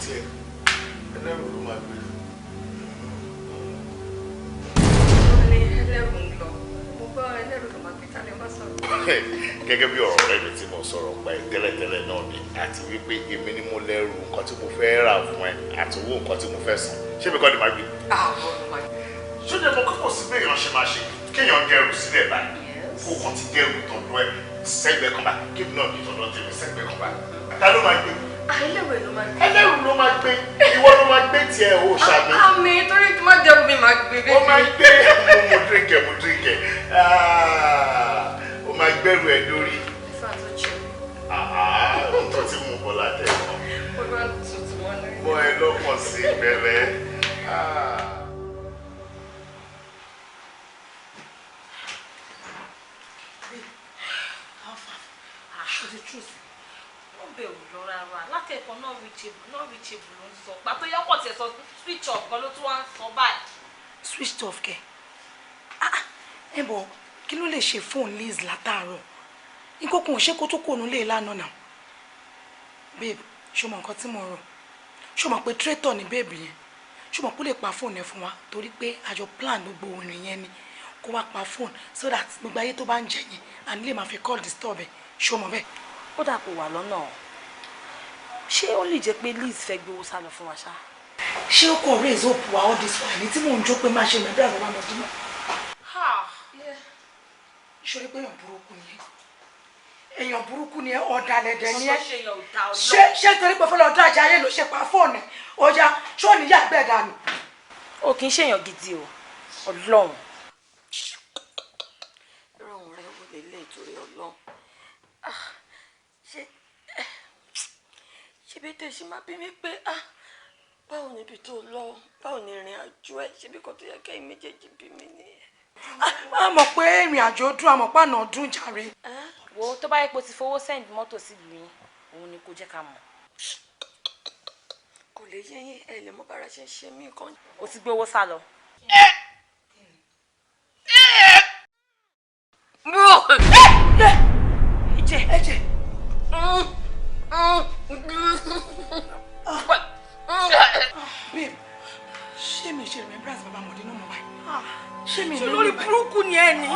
tiẹ̀ ẹlẹ́rù ló máa gbé. ẹlẹ́rù ń lọ mo gbọ́ ẹlẹ́rù ló máa gbé tálẹ́ bá sọ̀rọ̀. gẹ́gẹ́ bí ọ̀rọ̀ rẹ̀ mi tí mo sọ̀rọ̀ pa ẹ̀ tẹ́lẹ̀tẹ́lẹ̀ náà ni àti wípé èmi ni mo lẹ́rù nǹkan tí mo fẹ́ rà fún ẹ àti owó nǹkan tí mo fẹ́ san ṣé mi kọ́ ni màá gbé. àwọn ló máa gbé. ṣóde mo kọ́kọ́ sí pé èèyàn ṣe máa ṣe kéèyàn gẹrù sílẹ̀ báyìí kó kàn ti gẹrù tọ̀dọ̀ ẹ sẹ́gbẹ̀ẹ́ kan báyìí kébì náà ní tọ̀dọ̀ tèmi sẹ́gbẹ̀ẹ́ kan báyìí ta ló máa gbé. ẹlẹ́rù ló máa gbé. ẹlẹ́rù ló máa gbé ìwọ ló máa gbé tiẹ̀ o ṣàmì. àmì torí kí má jẹun mi máa gbé bébí. ó máa gbé mo dínkẹ̀ ó máa gbẹ́rù ẹ lórí. ìfà tó jẹ. tó ti mú bọ́lá tẹ̀ mọ́. ó bá tutù wọn lórí. mọ ẹ lọ́kàn sí bẹ̀rẹ̀. aṣọ the truth wọ́n bẹ̀ ò lọ rárá látẹ̀kọ́ not reachable ló ń sọ pàtó yọkọ̀ tẹ̀ sọ switch off kan ló tún wá ń sọ báyìí. switch off kẹ ẹ bọ kí ló lè ṣe fóònù Liz látàárọ̀ nǹkan kan ò ṣe kó tó kó òun lè lánàá náà babe ṣó mọ nǹkan tí mo rò ṣó mọ pé traitor ni babe yẹn ṣó mọ pé ó lè pa fóònù ẹ fún wa torí pé àjọ plan gbogbo òrìn yẹn ni kó wá pa fóònù so that gbogbo ayé tó bá ń jẹ yẹn à ní lè máa fi call disturb ẹ ṣó mọ bẹ́ẹ̀. ó dà kó wà lọ́nà ṣé ó lè jẹ́ pé Liz fẹ́ gbowó sálọ fún wa ṣá. ṣé ó kọ̀ raise hope wa all this while ní tí mò ń jó pé máa ṣe mẹ́bí àwọn ọmọdé náà. ṣorí pé èèyàn burúkú ni ẹ ọ̀dàlẹ̀dẹ̀ ni ẹ ṣé torí pé fọlọ́ ọdún ajá ayé ló ṣe pa fóònù ọjà ṣó ní yàgbẹ́ dànù. o kì í ṣèyàn gidi o Ọlọ́run. ìrọ̀rùn rẹ wò lè lé ìtòrí Ọlọ́run ṣé bí tẹ̀sí máa bí mi pé báwo níbi tó lọ báwo ni ìrìn àjò ẹ ṣe bí kò tó yẹ kẹ́yìn méjèèjì bí mi nìyẹn. a mọ̀ pé ìrìn àjò dùn a mọ̀ pé àná dùn jàre. wo tó bá yẹ pé o ti fowó send mọ́tò sílùú yín òun ni kò jẹ́ ká mọ̀. kò lè yé yín ẹ lè mọ bára ṣe ń ṣe mí kan. o ti gbé owó sá lọ. ẹ̀jẹ̀. babe ṣé mi ṣe remembrance bàbá mọ̀dé náà mọ̀ báyìí. ṣé mi lórí burúkú ni ẹ ní.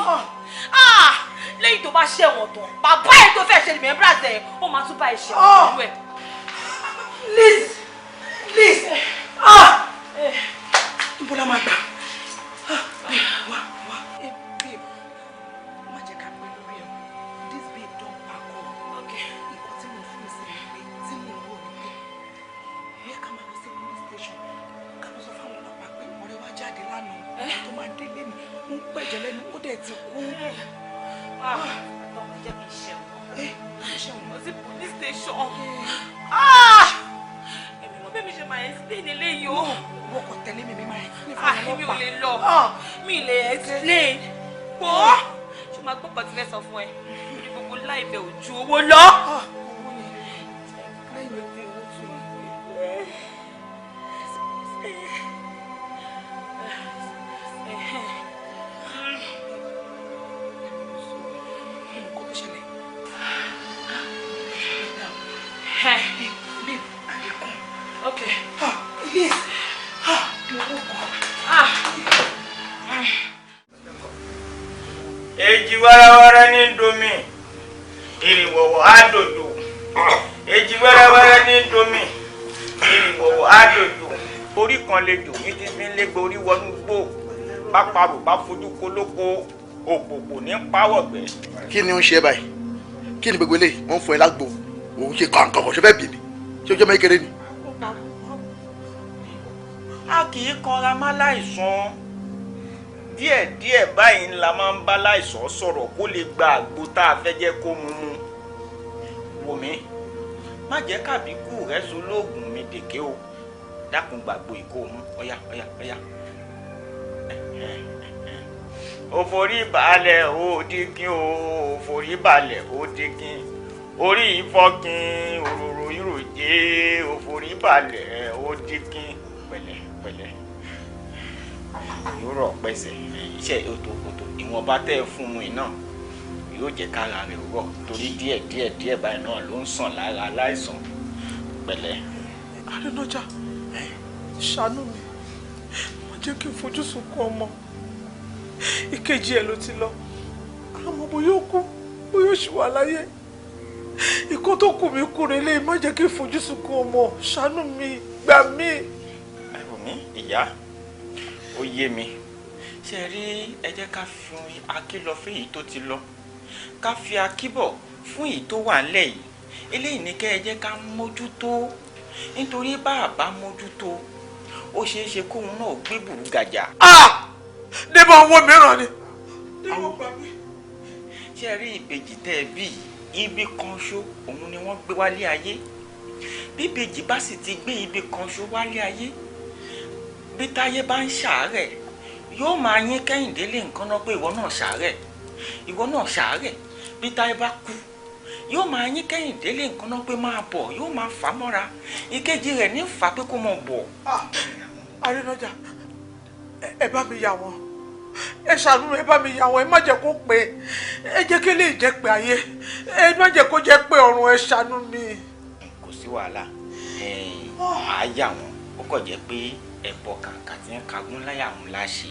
lẹ́yìn tó bá ṣẹ̀wọ̀n tán bàbá ẹ̀ tó fẹ́ ṣe remembrance ẹ̀ ó máa tún bá ẹ̀ ṣẹ̀wọ̀n pẹ̀lú ẹ̀. Liz níbo la máa gbà. wá babe má jẹ́ ká pẹ́ lórí ẹ̀ this babe don pack up nǹkan tí mo fún sí ni pé tí mo wò ni pé bí ká máa lọ sí police station ká lọ sọ fáwọn ọlọ́pàá pé ọ̀rẹ́ wa jáde lánàá tó máa délé ni mo ń pẹ̀jẹ̀ lẹ́nu ó dẹ̀ ti kú. ọmọ jẹ́ kí n ṣẹ̀wọ̀n lọ sí police station. èmi mo bẹ́ẹ̀ mi ṣe máa explain eléyìí o. wọ́n kò tẹ̀lé mi máa explain fún ọlọ́pàá. mi ò lè lọ mi lè explain pọ̀ ṣé máa gbọ́ pọ̀ tí fẹ́ sọ fún ẹ ní gbogbo láìpẹ́ ò ju owó lọ. Okay. Yes. Èjì wẹ́rẹ́wẹ́rẹ́ ní domi ìrìwọ̀wọ̀ àdòdò èjì wẹ́rẹ́wẹ́rẹ́ ní domi ìrìwọ̀wọ̀ àdòdò orí kan lè jò ní ti fi ń légbé orí wọnú gbó pápárò bá fojú kolóko òpòpò ní pàwọ̀gbẹ́. Kí ni ó ń ṣe báyìí? Kí ni gbogbo eléyìí? Wọ́n ń fún ẹ lágbo òun ṣe kọ̀ọ̀kan ṣe fẹ́ bì mí ṣé ojú ọmọ kékeré ni. A kì í kanra má láìsàn díẹ̀díẹ̀ báyìí ńlá máa ń bá láìsàn sọ̀rọ̀ kó lè gba àgbo tá a fẹ́ jẹ́ kó mu mu. Wò mí má jẹ́ kábíkù rẹ so lóògùn mi dèké o dákun gbàgbó ìkó mu ọ̀yá. Òforí balẹ̀ ó dígín o òforí balẹ̀ ó dígín orí ìfọ́kín òróró ìròjé òforí balẹ̀ ó dígín pẹ̀lẹ́ yóò rọ̀ pẹ̀sẹ̀ iṣẹ́ òtò ìwọ̀nba tẹ́ ẹ fún un iná yóò jẹ́ kára rẹ̀ rọ̀ torí díẹ̀ báyìí náà ló ń sàn lára aláìsàn pẹ̀lẹ́. Adenaja, ṣàánú mi. Má jẹ́ kí n fojú sunkún ọmọ. Ìkejì ẹ̀ ló ti lọ. Àmọ́ bóyá ó kú, bóyá ó ṣì wà láyé. Ikú tó kù mí kú relé, má jẹ́ kí n fojú sunkún ọmọ. Ṣàánú mi, gbà mí. Ẹ wò mí, ìyá, ó yé mi. Ṣé rí ẹ jẹ́ ká fi akí lọ fún èyí tó ti lọ. Ká fi akí bọ̀ fún èyí tó wà ńlẹ̀ yìí. Eléyìí ni kẹ́ ẹ jẹ́ ká mójútó. Nítorí bá a bá mójútó, ó ṣeé ṣe kóun náà gbé burú gàjà. Débọ̀ owó mìíràn ni. Débọ̀ gbà mí. Ṣé rí ìbejì tẹ́ ẹ bí ibi kan ṣó òun ni wọ́n gbé wálé ayé. Bí ìbejì bá sì ti gbé ibi kan ṣó wálé ayé, bí táyé bá ń ṣàárẹ̀, yóò máa yín Kẹ́hìndé lé nǹkan náà pé ìwọ náà ṣàárẹ̀, ìwọ náà ṣàárẹ̀. Bí táyé bá kú, yóò máa yín Kẹ́hìndé lé nǹkan náà pé máa bọ̀, yóò máa fà á mọ́ra. Ìkejì rẹ̀ ní fà á pé kó máa bọ̀. Adenaja, ẹ bá mi yà wọ́n. Ẹ ṣàánú ẹ bá mi yà wọ́n, ẹ má jẹ́ kó pé. Ẹ jẹ́ kí lè jẹ́ pé ayé. Ẹ má jẹ́ kó jẹ́ pé ọ̀run, ẹ ṣàánú mi. Kò sí wàhálà. Àá yà wọ́n. Ó kàn jẹ́ pé ẹbọ kàǹkà tí ń kagún láyà òun láṣẹ.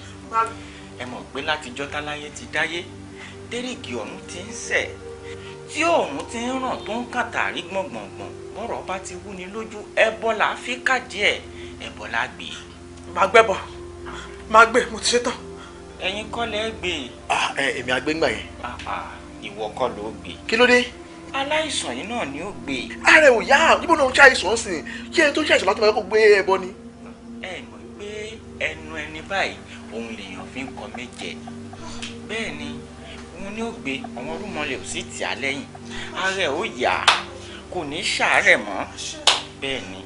Ẹ mọ̀ pé látijọ́ táláyé ti dáyé, dérìgì ọ̀run ti ń sẹ̀. Tí ọ̀run ti ń ràn tó ń kàtàrí gbọ̀ngbọ̀ngbọ̀n, bọ́rọ̀ bá ti wúni lójú, ẹbọ là á fi kàdí ẹ̀, ẹbọ là á gbé. Màá gbẹ́bọ̀, màá gbé, mo ti ṣetán. Ẹ̀yin kọ́ lẹ́ gbé. Èmi àgbéǹgbà yẹn. Ìwọ kọ́ ló gbé. Kí ló dé? Aláìsàn yìí náà ni ó gbé. Ààrẹ ò yá, níbo náà ń ṣàìsàn sìn? Kí ẹni tó ṣàìsàn láti máa kó gbé ẹbọ ni? Ẹ mọ̀ pé ẹnu ẹni báyìí òun lèèyàn fi ń kọ méje. Bẹ́ẹ̀ ni òun ni ó gbé, àwọn orúmọlẹ̀ ò sì tì á lẹ́yìn. Ààrẹ ò yá, kò ní ṣàárẹ̀ mọ́. Bẹ́ẹ̀ ni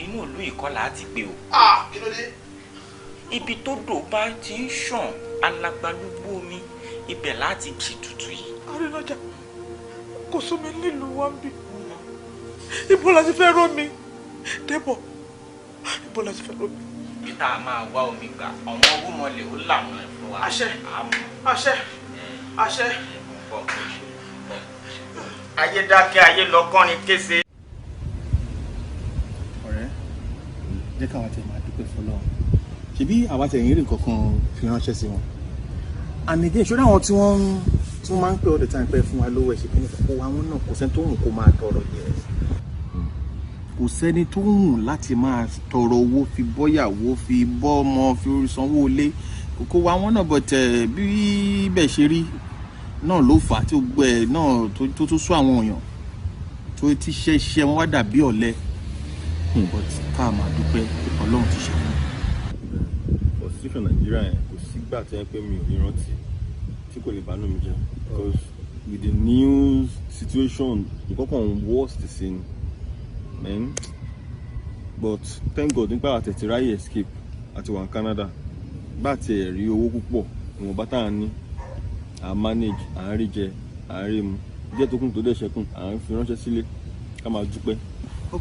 inú ìlú ìkọlà ti gbé o. Kí ló dé? Ibi tó dò bá ti ń ṣàn alagbalúgbó omi, ibẹ̀ láti kì tutù yìí. Adenaja, kò sómi nílùú wa ń bí. Ibo la ti fẹ́ rọ́ mi? Débọ̀, ibo la ti fẹ́ rọ́ mi? Bí tá a máa wá omi gbà, àwọn orúmọlẹ̀ ó làwọn ẹ̀ fún wa. Àṣẹ, àṣẹ, àṣẹ. Ayé dákẹ́, ayé lọ́kàn ni kése. Ọ̀rẹ́, jẹ́ káwa tẹ̀ máa dúpẹ́ fọlọ́run. Ṣebí àwa tẹ̀ yín rí nǹkan kan fi ránṣẹ́ sí wọn. And again, ṣọ́dọ̀ àwọn tí wọ́n máa ń pè all the time pé fún wa lówó ẹ̀ṣẹ̀ kíní kó wa wọn náà kò sẹ́ni tó wù kó máa tọrọ jẹ. Kò sẹ́ni tó wù láti máa tọrọ owó fi bọ́yàwó fi bọ́ ọmọ fi sanwó ilé kó wa wọn náà but bí bẹ́ẹ̀ ṣe rí náà ló fà á tí ó gbẹ náà tó tó sún àwọn èèyàn tó ti ṣe wọn wá dàbí ọ̀lẹ but ká máa dúpẹ́ Ọlọ́run ti ṣe wọn. Constitution Nàìjíríà yẹn kò sígbà tí ẹ pé mi ò ní rántí tí kò lè bánú mi jẹ́ because with the new situation nǹkan kan worse ti sí ni man but thank God nípa àtẹ̀tẹ̀ ráyè escape àti wà ní Canada bá tiẹ̀ rí owó púpọ̀ ìwọ̀nba tá à ń ní à manage à ń rí jẹ à ń rí mu díẹ̀ tó kún tó dẹ̀ ṣẹ́kùn à ń fi ránṣẹ́ sílé ká máa dúpẹ́.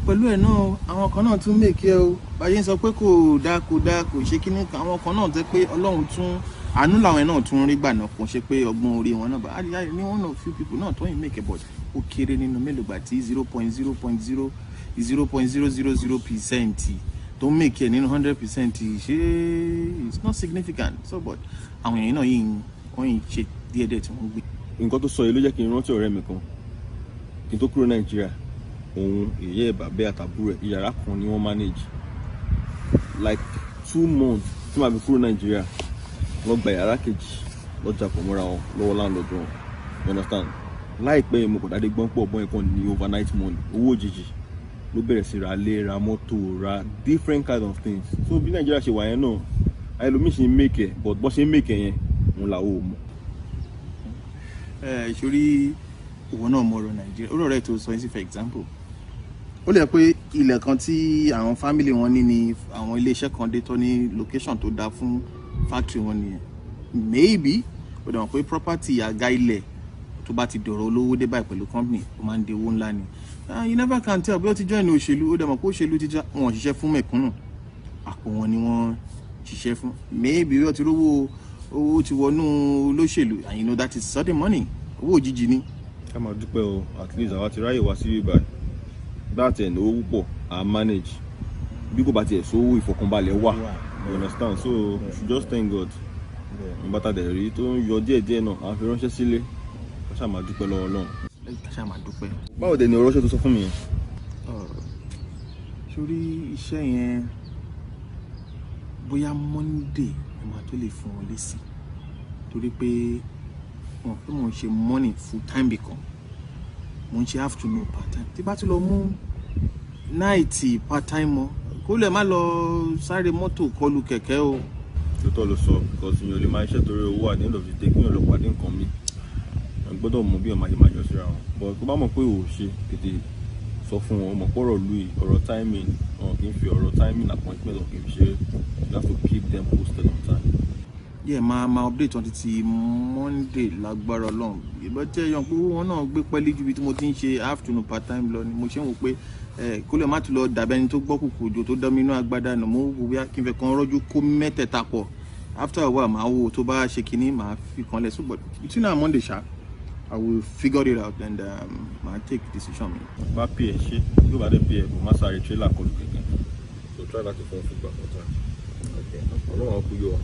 Pẹ̀lú ẹ̀ náà àwọn kan náà tún mèkì ẹ o báyé ń sọ pé kò dáa kò ṣe kíní kan àwọn kan náà jẹ́ pé Ọlọ́run tún àánú làwọn náà tún rí gbà náà kò ṣe pé ọgbọ́n orí wọn náà bá a ní one of few people náà tó yìn mèkì but ó kéré nínú mélòó gbà tí 0.000% tó mèkì ẹ nínú 100% ṣé it's not significant so but àwọn èèyàn náà wọ́n yìí ṣe díẹ̀díẹ̀ tí wọ́n gbé. Nǹkan tó sọ yìí ló jẹ́ kí n rántí ọ̀rẹ́ mi kan kí n tó kúrò Nàìjíríà òun ìyẹ́ ìbàbẹ́ àtàbúrò ẹ̀ ìyàrá kan ni wọ́n manage like 2 months tí màá fi kúrò Nàìjíríà wọ́n gba ìyàrá kejì lọ́jà pọ̀ mọ́ra wọn lọ́wọ́ landlord wọn you understand láìpẹ́ mo kò dáadé gbọ́n pọ̀ bọ́n ẹ̀kan ní overnight money owó òjijì ló bẹ̀rẹ̀ sí ra lé ra mọ́tò ra different kind of things so bí Nàìjíríà ṣe wà yẹn náà ayélujára ṣe ń make ẹ̀ but bọ́ ṣe ń make ẹ̀ yẹn òun làwọn ò mọ̀. Ìṣòrí ìwọ náà mọ̀ ọ̀rọ̀ Nàìjíríà ó rọ̀ rẹ̀ tó sọ yín sí for example ó lè pé ilẹ̀ kan tí àwọn family wọn ní ni àwọn iléeṣẹ́ kan dé tó ní location tó dáa fún factory wọn nìyẹn maybe ó dàgbà pé property àga ilẹ̀ tó bá ti dọ̀rọ̀ olówó dé báyìí pẹ̀lú company ó máa ń di owó ńlá ni you never can tell bí ó ti join òṣèlú ó dàgbà pé òṣèlú ti já wọn ṣiṣẹ́ fún mẹ̀kúnnù àpò wọn ni wọ́n ṣiṣẹ́ fún maybe ó ti rówó owó ti wọnú olóṣèlú and you know that is sudden money owó òjijì ni. ká máa dúpẹ́ o at least àwa ti ráyè wá sí ibà that end owó púpọ̀ I manage. Bí kò bá tiẹ̀ sówó ìfọ̀kànbalẹ̀ wà. You understand? So you should just thank God. Bàtà dẹ̀ rí tó ń yọ díẹ̀díẹ̀ náà, a fi ránṣẹ́ sílé. Ká ṣáà máa dúpẹ́ lọ́wọ́ Ọlọ́run. Ká ṣáà máa dúpẹ́. Báwo dẹ̀ ni ọ̀rọ̀ ṣe tó sọ fún mi? Sórí iṣẹ́ yẹn bóyá Monday ẹ máa tó lè fún wọn lésì. Torí pé wọn pé mò ń ṣe morning full time bìkan. Mò ń ṣe afternoon part time. Tí bá ti lọ mú night part time mọ́, kó lè má lọ sáré mọ́tò kọlù kẹ̀kẹ́ o. Lóòótọ́ ló sọ because mi ò lè máa iṣẹ́ torí owó at the end of the day kí n lọ pàdé nǹkan mi. Ẹ gbọ́dọ̀ mọ bí ọmọ ayé máa jọ síra wọn. But tó bá mọ̀ pé ò ṣe tètè sọ fún wọn, mọ̀ pọ̀rọ̀ lùi ọ̀rọ̀ timing wọn kì í fi ọ̀rọ̀ timing appointment wọn kì í fi ṣe. You have to keep them posted on time. máa update wọn títí Monday lágbára Ọlọ́run. Ìbọn tẹ́ yan pé wọn náà gbé pẹ́lí ju bí tí mo ti ń ṣe afternoon part time lọ ni mo ṣe ń wò pé kó lè má tún lọ dàbẹ́ ẹni tó gbọ́ kùkù òjò tó dán mi inú agbádá nù mo wò bí kí n fẹ́ kan rọ́jú kó mẹ́tẹ̀ẹ̀ta pọ̀ after a while màá wo tó bá ṣe kínní màá fi kan lẹ̀ so but between now and Monday ṣá I will figure it out and màá take decision mi. Bá pè é ṣe yóò bá dé pè é kò má sáré trailer kọlù kẹ̀kẹ́ so try láti fọ́ fún gbà fọ́tà ọlọ́run ọkùn yóò wá.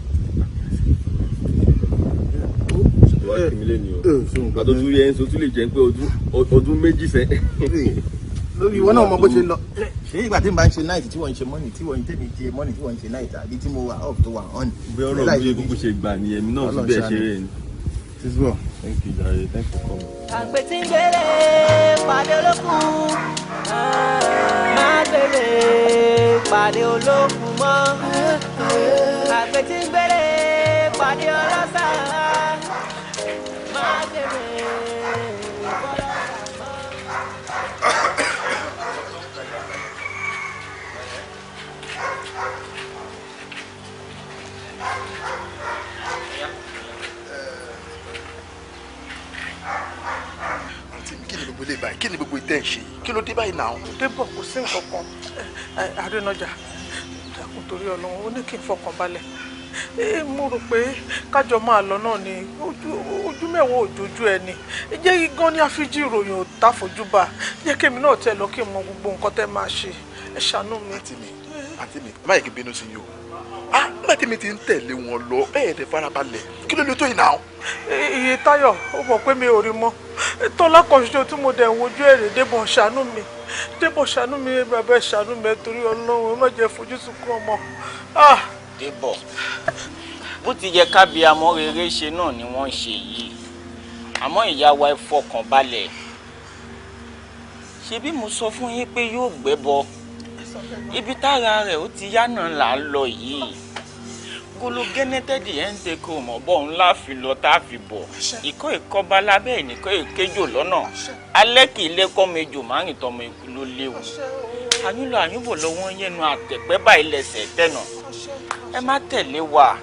Wá kí mi lé ní o àtọ́tún yẹn so tún lè jẹ́ pé ọdún méjì sẹ́. Lórí ìwọ náà mọ bó ṣe lọ ṣé ìgbà tí n bá ń ṣe night tí wọ́n ń ṣe morning tí wọ́n ń tẹ̀mí ṣe morning tí wọ́n ń ṣe night àbí tí mo wà off tó wà on. bí ọ̀rọ̀ bí egungun ṣe gbà nìyẹn mi náà tún bẹ́ẹ̀ ṣe rẹ̀ ni. This is well. Thank you jare, thank you for coming. àgbẹ̀ tí ń gbélé pàdé olókùn má gbélé pàdé olókùn mọ́ àgbẹ̀ tí ń gbélé pàdé ọlọ́sà má gbélé kí ni gbogbo ìtẹ́ ń ṣe kí ló dé báyìí náà. débọ̀ kò sí nǹkan kan àrínájà dákun torí Ọlọ́run ó ní kí n fọkàn balẹ̀ mo rò pé kájọ máa lọ náà ni ojú mẹ́wàá òjòjú ẹ ni jẹ́ gan ní àfíjì ìròyìn ò táfojú bá jẹ́ kémi náà tẹ̀ lọ kí n mọ gbogbo nǹkan tẹ́ máa ṣe ẹ ṣàánú mi. àǹtí mi má yẹ kí n bínú sí yìí o nígbà tí mi ti ń tẹ̀lé wọn lọ ẹ̀ẹ́dẹ̀ farabalẹ̀ kí ló lè tó yìí náà. iye Táyọ̀ ó mọ̀ pé mi ò rí mọ́ tọ́lá kan ṣoṣo tí mo dẹ̀ ń wojú èrè débọ̀ ṣàánú mi bàbá ẹ̀ ṣàánú mi torí Ọlọ́run má jẹ́ fojú sunkún ọmọ. Débọ̀ bó ti yẹ kábíyamọ rere ṣe náà ni wọ́n ń ṣe yìí àmọ́ ìyá wa ẹ fọkàn balẹ̀ ṣebí mo sọ fún yín pé yóò gbẹ́bọ ibi tára rẹ̀ ó ti yá náà là ń lọ yìí golo gẹ́nẹ́tẹ́dì ẹ̀ ń tẹ́kọ̀ mọ̀ bọ́ ńlá fi lọ tá a fi bọ̀ ìkọ́ ìkọba lábẹ́ ìnìkọ́ ìkéjò lọ́nà alẹ́ kì í lẹ́kọ́ mejò márùn tọmọ ikú ló léwu àyúnlọ àyúnbọ̀ lọ́wọ́ yẹnu àtẹ̀pẹ́ báyìí lẹ́sẹ̀ tẹ̀nà ẹ má tẹ̀lé wa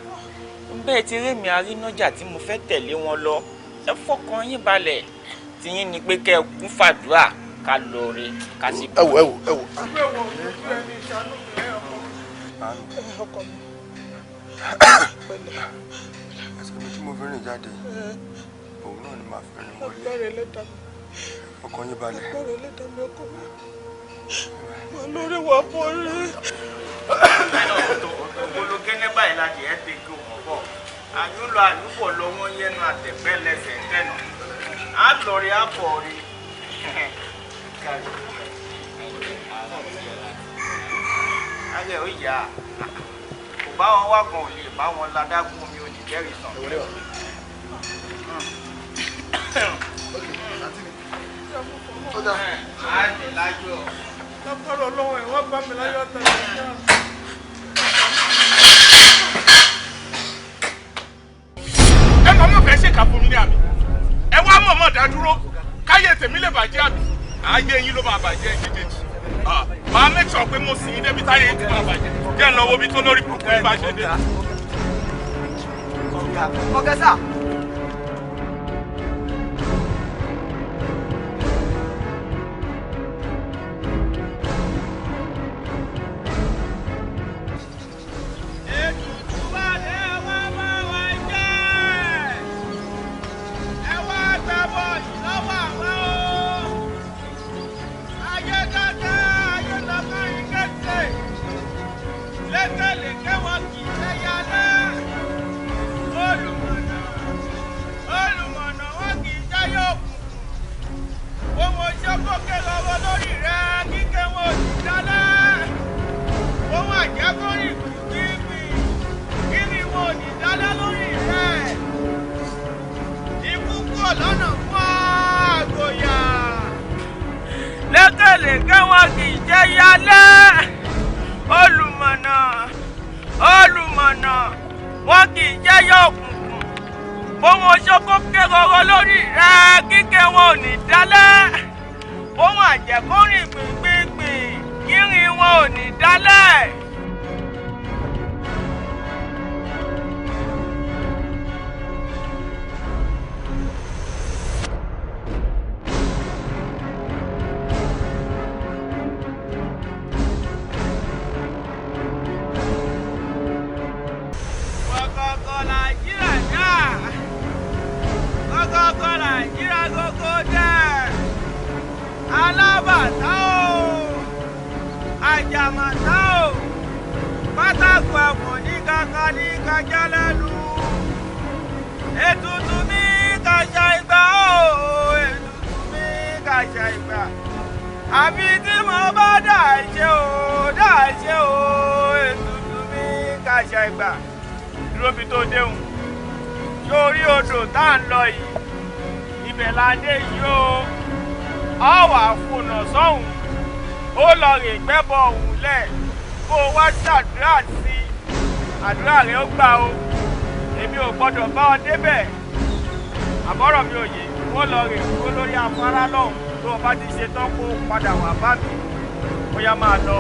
bẹ́ẹ̀ ti rémi arínájà tí mo fẹ́ tẹ̀lé wọn lọ ẹ fọkàn yín balẹ̀ tiyín ni pé kẹ́ ẹ kún fàdúrà ká lọ rí ká sì kú. ẹ wò. ẹsẹ̀ mi tí mo fi rìn jáde òun náà ni màá fi rìn wọlé ọkàn yín balẹ̀. lórí wà bọ́ rí. ògbóló gẹ́gẹ́ báyìí láti ẹ̀ tẹ́ kí òun bọ̀ àyúnlọ àyúbọ̀ lọ́wọ́ yẹnu àtẹ̀pẹ́ lẹ́sẹ̀ tẹ̀nà á lọ rí àbọ̀ rí. alẹ́ ò yá kò bá wọn wá kan ò lè bá wọn ládágún omi ò ní jẹ́rìí sàn. á ní láyọ̀. lápárọ̀ lọ́wọ́ ẹ̀ wọ́n bá mi láyọ̀ tẹ̀lé náà. ẹ mọ̀ mọ̀ fẹ́ ṣèkà fún mi ní àmì ẹ wá mọ̀ mọ̀ dá dúró káyé tèmi lè bàjẹ́ àmì ayé yín ló máa bàjẹ́ méjèèjì máa make sure pé mo sì yín débi táyé yín ti máa bàjẹ́ jẹ́ ń lọ wo bí tó lórí burúkú yín bá ṣe dé. ọ̀gá sà. Ayé dáadáa, ayé lọ́kàn yìí. lẹ́kẹ̀lẹ́kẹ̀ wọn kì í ṣẹ́yà lẹ́ olùmọ̀nà wọn kì í ṣẹ́yà òkùnkùn ohun oṣooṣọ́kẹ́ lọ́wọ́ lórí rẹ̀ kíkẹ́ wọn ò sì dálẹ́ ohun àjẹkọ́rìn gbìngbìn kíni wọn ò ní dálẹ́ lórí rẹ̀ ikú kúrò lọ́nà fún àgòyà lẹ́kẹ̀lẹ́kẹ̀ wọn kì í ṣẹ́yà lẹ́ olùmọ̀nà wọn kì í jẹ́yọ̀ òkùnkùn ohun oṣoko kéròrò lórí rẹ̀ kíkẹ́ wọn ò ní dálẹ̀ ohun àjẹkórìn gbìngbìngbìn kírin wọn ò ní dálẹ̀. Alábàtà o àjàmàtà o pátákó ẹ̀fọ́ ní kankan ní kájà lẹ́nu ètùtù mi kàṣà ìgbà o ètùtù mi kàṣà ìgbà àbí tí mo bá dà ṣe o ètùtù mi kàṣà ìgbà dúró bí tó déhùn sórí odò tá à ń lọ yìí ibẹ̀ la dé yìí o ọ wà fònà sọ́hùn ó lọ rè gbẹ́bọ ọ̀hún lẹ̀ kó o wá ṣàdúrà sí àdúrà rẹ ó gbà o èmi ò gbọ́dọ̀ bá ọ débẹ̀ àbọ̀rọ̀ mi ò yé ó lọ rè kó lórí afárá lọ́hùn tó o bá ti ṣe tán kó o padà wá bá mi ó yá máa lọ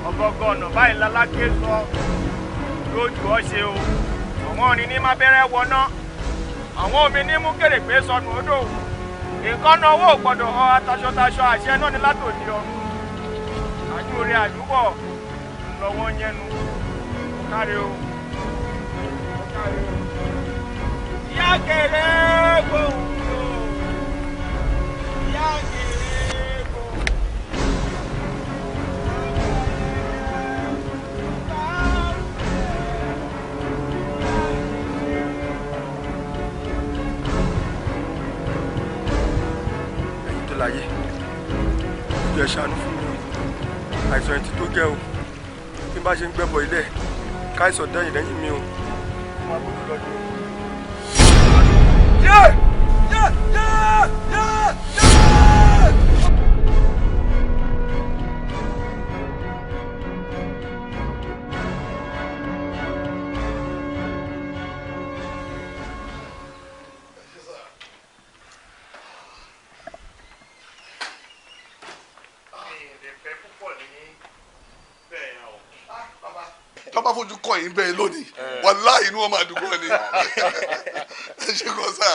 ọgọgọ ọ̀nà báyìí lálákè sọ lójú ọ ṣe o àwọn òní ní má bẹ̀rẹ̀ wọná àwọn omi ní mú kèrègbè sọnù odò nǹkan náà owó gbọ́dọ̀ họ ataṣọtaṣọ àṣẹ náà ní látòdì ọ̀run àjúre àjúbọ̀ lọ́wọ́ yẹnu kárí o kárí o. ìyá kéré gbòòrò ìyá kéré gbòòrò. láyé ìjọ ṣàánú fún mi àìsàn ẹtì tó gẹ o bí n bá ṣe ń gbẹ́bọ̀ ilẹ̀ káìsàn dẹ́yìn lẹ́yìn mi o kó má gbọ́dọ̀ lọ́dún. tọ́ba fojú kọ́ yín bẹ́ẹ̀ lónìí wàláhì inú wọn máa dùn kọ́ ni ẹ ṣe kọ́ sá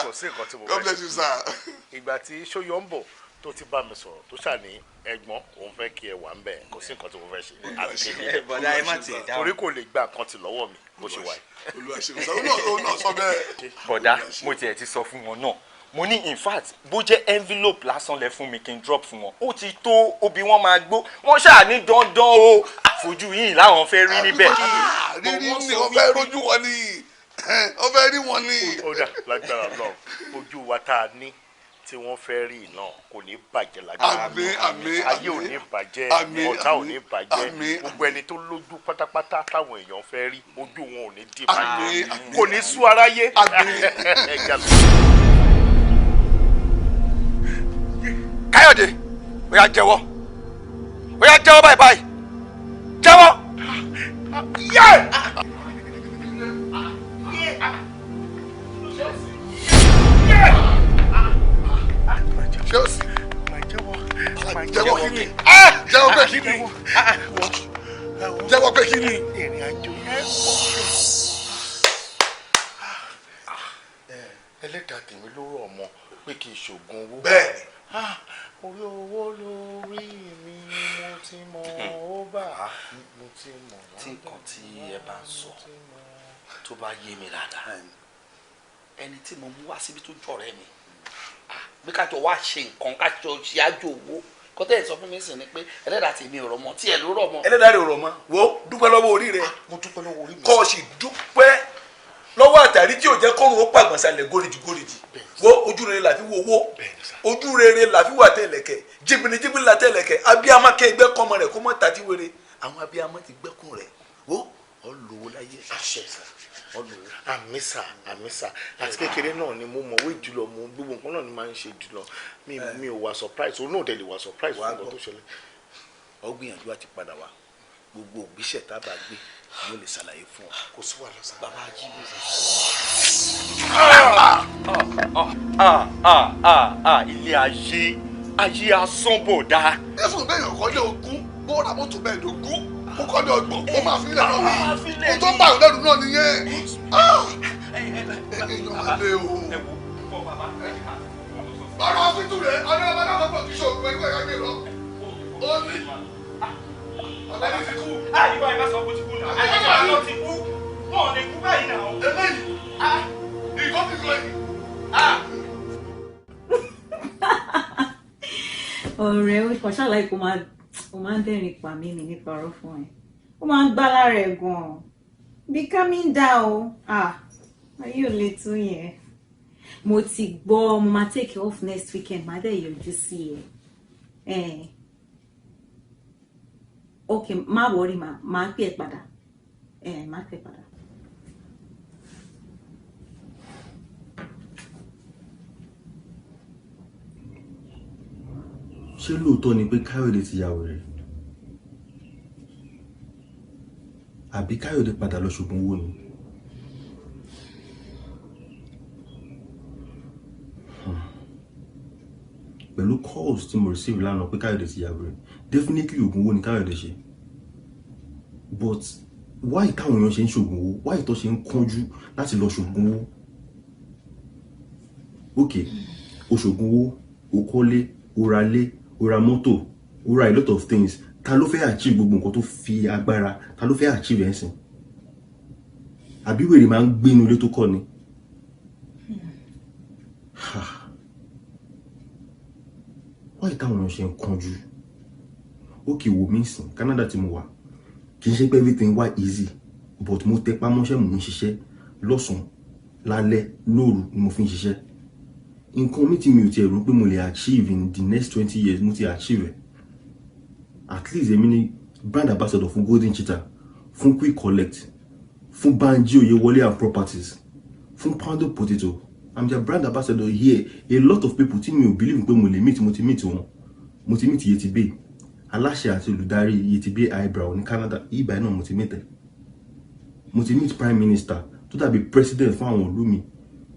God bless you sá. ìgbà tí sóyọ ń bọ̀ tó ti bá mi sọ̀rọ̀ tó ṣàní ẹ̀gbọ́n òun fẹ́ kí ẹ wà ń bẹ̀ kò sí nǹkan tí mo fẹ́ ṣe àbíkẹ́ bọ̀dá ẹ má tiẹ̀ dáhùn torí kò lè gba nǹkan ti lọ́wọ́ mi bó ṣe wà yìí. olùwàṣẹ́wọ̀sá òun náà sọ bẹ́ẹ̀. bọ̀dá mo tiẹ̀ ti sọ fún wọn náà mo ní in fact bó jẹ́ envelope lásán lẹ fún mi kí n drop fún wọn ó ti tó obì wọn máa gbó wọn ṣáà ní dandan o àfojú yìí láwọn fẹ́ rí níbẹ̀. rírí ni wọ́n fẹ́ rojú wọn ni wọ́n fẹ́ rí wọn ni. ó dà lágbára náà ojú wa tá a ní tí wọ́n fẹ́ rí náà kò ní bàjẹ́ lágbára náà ayé ò ní bàjẹ́ ọ̀tá ò ní bàjẹ́ gbogbo ẹni tó lójú pátápátá táwọn èèyàn fẹ́ rí ojú wọn ò ní dì bàjẹ́ kò ní sú aráyé. Káyọ̀dé ó yá jẹ́wọ́ báyìí báyìí jẹ́wọ́. Chelsea jẹ́wọ́ kí ni jẹ́wọ́ pé kí ni jẹ́wọ́ pé kí ni. ìrìn àjò yẹn ẹlẹ́dàá tèmi ló rọ̀ ọmọ pé kì í ṣoògùn owó. bẹ́ẹ̀ni. orí owó lórí mi mo ti mọ ó bá mo ti mọ. tí nǹkan tí ẹ bá ń sọ tó bá yé mi dáadáa ẹni tí mo mú wá síbi tó jọ̀rẹ́ mi bí ká jọ wá ṣe nǹkan ká jọ ṣe àjò owó kọ́tẹ́ ìsọ fún mi sì ni pé ẹlẹ́dàá tèmi ò rọ̀ mọ́ tí ẹ̀ ló rọ̀ mọ́. ẹlẹ́dàá rẹ̀ ò rọ̀ mọ́ wo dúpẹ́ lọ́wọ́ orí rẹ̀. mo dúpẹ́ lọ́wọ́ orí mi. kọ́ ọ sì dúpẹ́ lọ́wọ́ àtàrí tí ò jẹ́ kọ́run ó pàgbọ́nsalẹ̀ góríjì wo ojú rere la fi wo owó ojú rere la fi wà tẹ̀lẹ̀kẹ̀ jìbìnì la tẹ̀lẹ̀kẹ̀ abiyamọ kẹgbẹ́ kọ́mọ rẹ̀ kó mọ́ tàbí wéré àwọn abiyamọ ti gbẹ́kùn rẹ̀ wo ọlọ́wọ́ láyé àṣẹ ọlọ́wọ́. àmísà àti kékeré náà ni mo mọ̀wé jùlọ mo gbogbo nǹkan náà ni máa ń ṣe jùlọ mi ò wà surprise òun náà dẹ̀ lè wà surprise fún nǹkan tó ṣẹlẹ̀. ọ gbìyànjú àti padà wá gbogbo ògbésẹ̀ tá a bá gbé mo lè ṣàlàyé fún ọ. kò sí wàhálà sá. bàbá ajínigbé. ilé ayé asánbọ̀dá. ẹ̀fọn bẹ́ẹ̀ yàn kọ́lé ogún bó ra mọ́tò bẹ́ẹ̀ lógún ó kọ́lé ọgbọ̀n ó máa fi lẹ́nu mi ó tó ń bá àwọn lẹ́nu náà nìyẹn. èèyàn máa lé o. bàrà ọ̀fìn tún rẹ̀ ọdún ọba náà lọ́pọ̀ kí ṣòwò pẹ̀lú ẹ̀ka gbé lọ. ó ní. ọ̀làdì ti kú. àyíká ẹ̀ bá sọ pé ó ti kú náà. àyíká ẹ̀ lọ ti kú. wọn ò lè kú báyìí náà. eléyìí nǹkan ti sọ yìí. ọ̀rẹ́ ó kàn ṣàlàyé kó máa ń dẹ́rìn pa mí ní parọ́ fún ẹ ó máa ń gbá lára ẹ̀ gan-an bí calming down ayé ò lè tún yẹn mo ti gbọ́ mo máa take off next weekend máa dẹ̀ yọjú sí ẹ ok má wọrí máa pè é padà máa pè é padà. ṣé lóòótọ́ ni pé Káyọ̀dé ti yàwó rẹ̀ àbí Káyọ̀dé padà lọ ṣògùn owó ni? pẹ̀lú calls tí mo receive lánàá pé Káyọ̀dé ti yàwó rẹ̀ definitely ògùn owó ni Káyọ̀dé ṣe but why táwọn èèyàn ṣe ń ṣògùn owó why tó ṣe ń kánjú láti lọ ṣògùn owó? ok o ṣògùn owó o kọ́lé o ra lé o ra mọ́tò o ra a lot of things ta ló fẹ́ achieve gbogbo nǹkan tó fi agbára ta ló fẹ́ achieve ẹ̀sìn àbí wèrè máa ń gbénu ilé tó kọ́ ni. wáyé táwọn èèyàn ṣe ń kánjú ó kì í wò mí sìn Canada tí mo wà kì í ṣe pé everything wá easy but mo tẹpá mọ́ṣẹ́ mò ń ṣiṣẹ́ lọ́sàn-án lálẹ́ lóru ni mo fi ń ṣiṣẹ́ nǹkan mi tí mi ò tiẹ̀ rò pé mo lè achieve in the next 20 years mo ti achieve at least èmi ni brand ambassador fún Golden Cheetah fún Quick Collect fún Banji Oyewole and Properties fún Poundo Potato I'm their brand ambassador here a lot of people tí mi ò believe pé mo lè meet mo ti meet wọn mo ti meet Yetibe aláṣẹ àti olùdarí Yetibe eyebrow ní Canada ibà náà mo ti meet prime minister tó dàbí president fún àwọn ìlú mi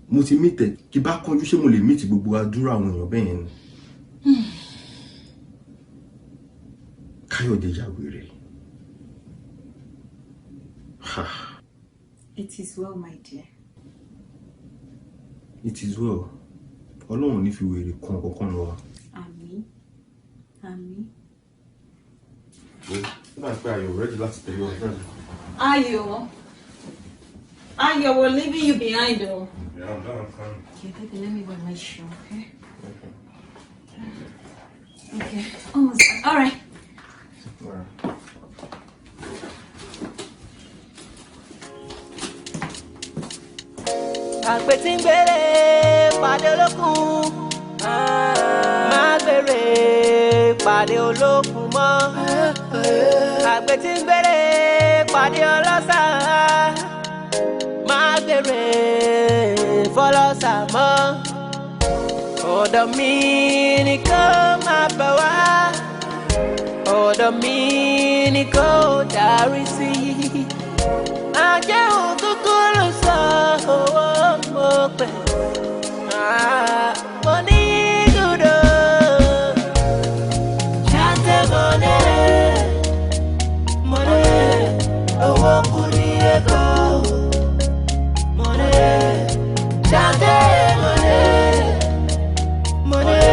mo ti meet kí bá kánjú ṣé mo lè meet gbogbo àdúrà àwọn èèyàn bẹ́ẹ̀ yẹn ni. Káyọ̀dé yàwèrè. It is well, my dear. It is well. Ọlọ́run ní fi wèrè kan kankan lọ wa. Àmín. Àmín. Nígbà pé Ayọ̀ ready láti tẹ̀lé ọ̀rẹ́ rẹ̀. Ayọ̀, we're leaving you behind though. Yeah, I'm done. I'm coming. Okay, baby, let me wear my shoe, okay? Okay, almost done. All right. Àgbẹ̀ tí ń gbèrè pàdé olókùn máa gbèrè pàdé olókùn mọ́. Àgbẹ̀ tí ń gbèrè pàdé ọlọ́sà máa gbèrè fọlọ́sà mọ́. Ọ̀dọ̀ mi ni kó máa bẹ̀ wá, ọ̀dọ̀ mi ni kó darí sí. Ajẹ́ òkúkú ló sọ owó mo pẹ̀. Mo ní dúdú. Ṣáńtẹ́ mọ̀lẹ́, owó kù ní Èkó. Mọ̀lẹ́, ṣáńtẹ́ mọ̀lẹ́,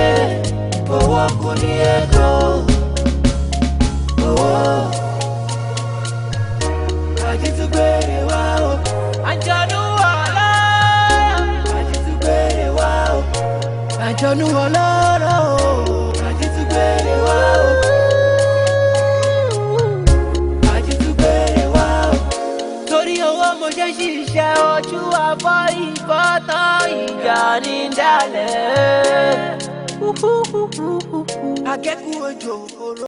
owó kù ní Èkó. Owó. Àjẹtúgbèrè wá o, àjọ̀nú ọlọ́rọ̀. Àjẹtúgbèrè wá o, àjọ̀nú ọlọ́rọ̀ o. Àjẹtúgbèrè wá ìfọ́tán ìjà ní dálẹ̀. Akẹ́kọ̀ọ́ òjò.